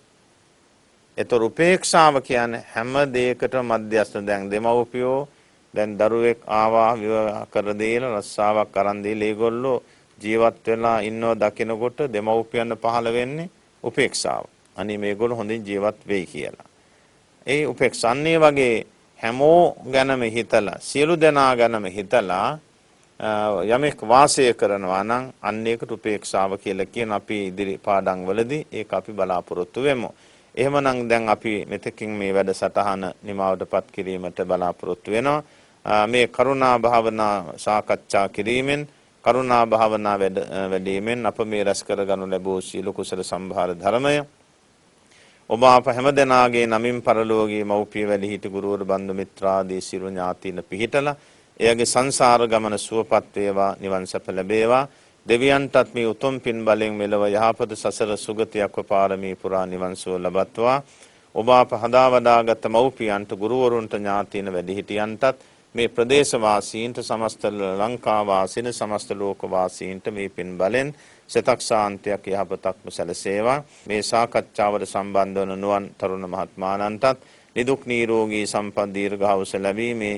ඒතර උපේක්ෂාව කියන්නේ හැම දෙයකටම මධ්‍යස්ථ. දැන් දෙමව්පියෝ දැන් දරුවෙක් ආවා විවාහ කර දීලා රස්සාවක් අරන් දීලා ඒගොල්ලෝ ජීවත් වෙලා ඉන්නව දකිනකොට දෙමව්පියන් පහළ වෙන්නේ උපේක්ෂාව. අනේ මේගොල්ලෝ හොඳින් ජීවත් වෙයි කියලා. ඒ උපේක්ෂන්නේ වගේ හැමෝ ගැනම හිතලා සියලු දෙනා ගැනම හිතලා යමෙක් වාසය කරනවා නම් අන්න ඒකට උපේක්ෂාව කියලා කියන අපි ඉදිරි පාඩම් වලදී ඒක අපි බලාපොරොත්තු වෙමු. එහෙමනම් දැන් අපි මෙතකින් මේ වැඩසටහන නිමවටපත් කිරීමට බලාපොරොත්තු වෙනවා. මේ කරුණා භාවනා සාකච්ඡා කිරීමෙන් කරුණා භාවනා වැඩිමෙන් අප මේ රැස් කරගනු ලැබූ සීල කුසල සම්භාර ධර්මය ඔබ අප හැමදෙනාගේ නමින් පරලෝකීය මව්පිය වැඩිහිටි ගුරුවරු බන්දු මිත්‍රාදී සියලු ඥාතීන් පිහිටලා එයගේ සංසාර ගමන සුවපත් වේවා නිවන් සැප ලැබේවා දෙවියන්ටත් මේ උතුම් පින් බලෙන් මෙලව යහපත සසර සුගතියක් පාරමී පුරා නිවන් සුව ලබත්වා ඔබ අප හදා වදාගත් මව්පියන්ට ගුරුවරුන්ට ඥාතීන් වැඩිහිටියන්ටත් මේ ප්‍රදේශ වාසීන්ට සමස්ත ලංකා වාසීන් සමස්ත ලෝක වාසීන්ට මේ පින් බලෙන් සතක් ශාන්තියක් යහපතක්ම සැලසේවා මේ සාකච්ඡාවට සම්බන්ධ වන නුවන් තරුණ මහත්මාණන්ටත් නිදුක් නිරෝගී සම්පත් දීර්ඝායුෂ ලැබීමේ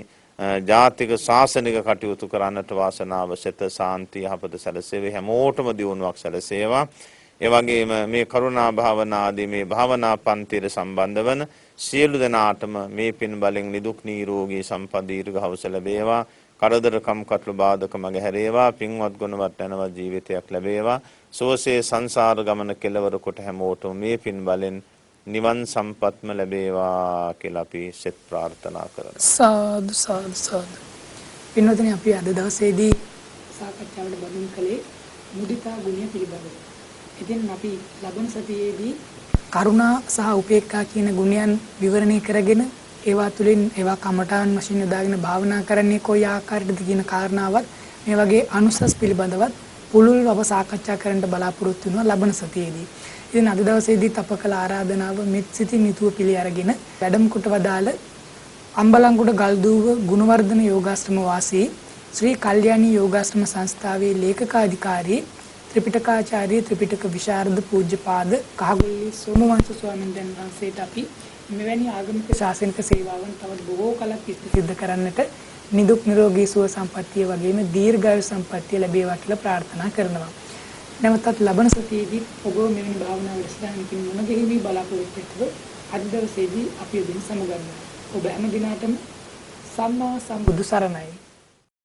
ජාතික ශාසනික කටයුතු කරන්නට වාසනාව සෙත ශාන්ති යහපත සැලසේවා හැමෝටම දියුණුවක් සැලසේවා ඒ වගේම මේ කරුණා භාවනා ආදී මේ භාවනා පන්තියට සම්බන්ධ වන සියලු දෙනාටම මේ පින් බලෙන් නිදුක් නිරෝගී සම්පත් දීර්ඝායුෂ ලැබේවා කරදර කම්කටොළු බාධක මග හැරේවා පින්වත් ගුණවත් යනවත් ජීවිතයක් ලැබේවා සෝසේ සංසාර ගමන කෙලවර කොට හැමෝටම මේ පින් බලෙන් නිවන් සම්පත්ම ලැබේවා කියලා අපි සෙත් ප්‍රාර්ථනා කරනවා සාදු සාදු සාදු. පින්වත්නි අපි අද දවසේදී සාකච්ඡාවට බඳුන් කළේ මුදිතා ගුණය පිළිබඳව. ඉතින් අපි ලබන සතියේදී කරුණා සහ උපේක්ඛා කියන ගුණයන් විවරණය කරගෙන ඒවා තුළින් ඒවා කමඨාන් වශයෙන් යොදාගෙන භාවනා කරන්නේ කොයි ආකාරයකද කියන කාරණාවත් මේ වගේ අනුසස් පිළිබඳවත් පුළුල්ව අප සාකච්ඡා කරන්න බලාපොරොත්තු වෙනවා ලබන සතියේදී. ඉතින් අද දවසේදීත් අප කළ ආරාධනාව මෙත් සිතින් යුතුව පිළි අරගෙන වැඩම කොට වදාළ අම්බලන්ගොඩ ගල්දුව ගුණවර්ධන යෝගාශ්‍රම වාසී ශ්‍රී කල්යාණී යෝගාශ්‍රම සංස්ථාවේ ලේකකාධිකාරී ත්‍රිපිටකාචාර්ය ත්‍රිපිටක විශාරද පූජ්‍යපාද කහගොල්ලේ සෝමවංශ ස්වාමීන් වහන්සේට අපි මෙවැනි ආගමික ශාසනික සේවාවන් තවත් බොහෝ කලක් සිද්ධ කරන්නට නිදුක් නිරෝගී සුව සම්පන්නිය වගේම දීර්ඝායු සම්පන්නිය ලැබේවා කියලා ප්‍රාර්ථනා කරනවා. නැවතත් ලබන සතියේදී ඔබ මෙවැනි භාවනා වැඩසටහනකින් මුණ ගැහිමි බලාපොරොත්තු වෙනවා. අද දවසේදී අපි ඔබෙන් සමුගන්නවා. ඔබ හැම දිනකටම සම්මා සම්බුදු සරණයි.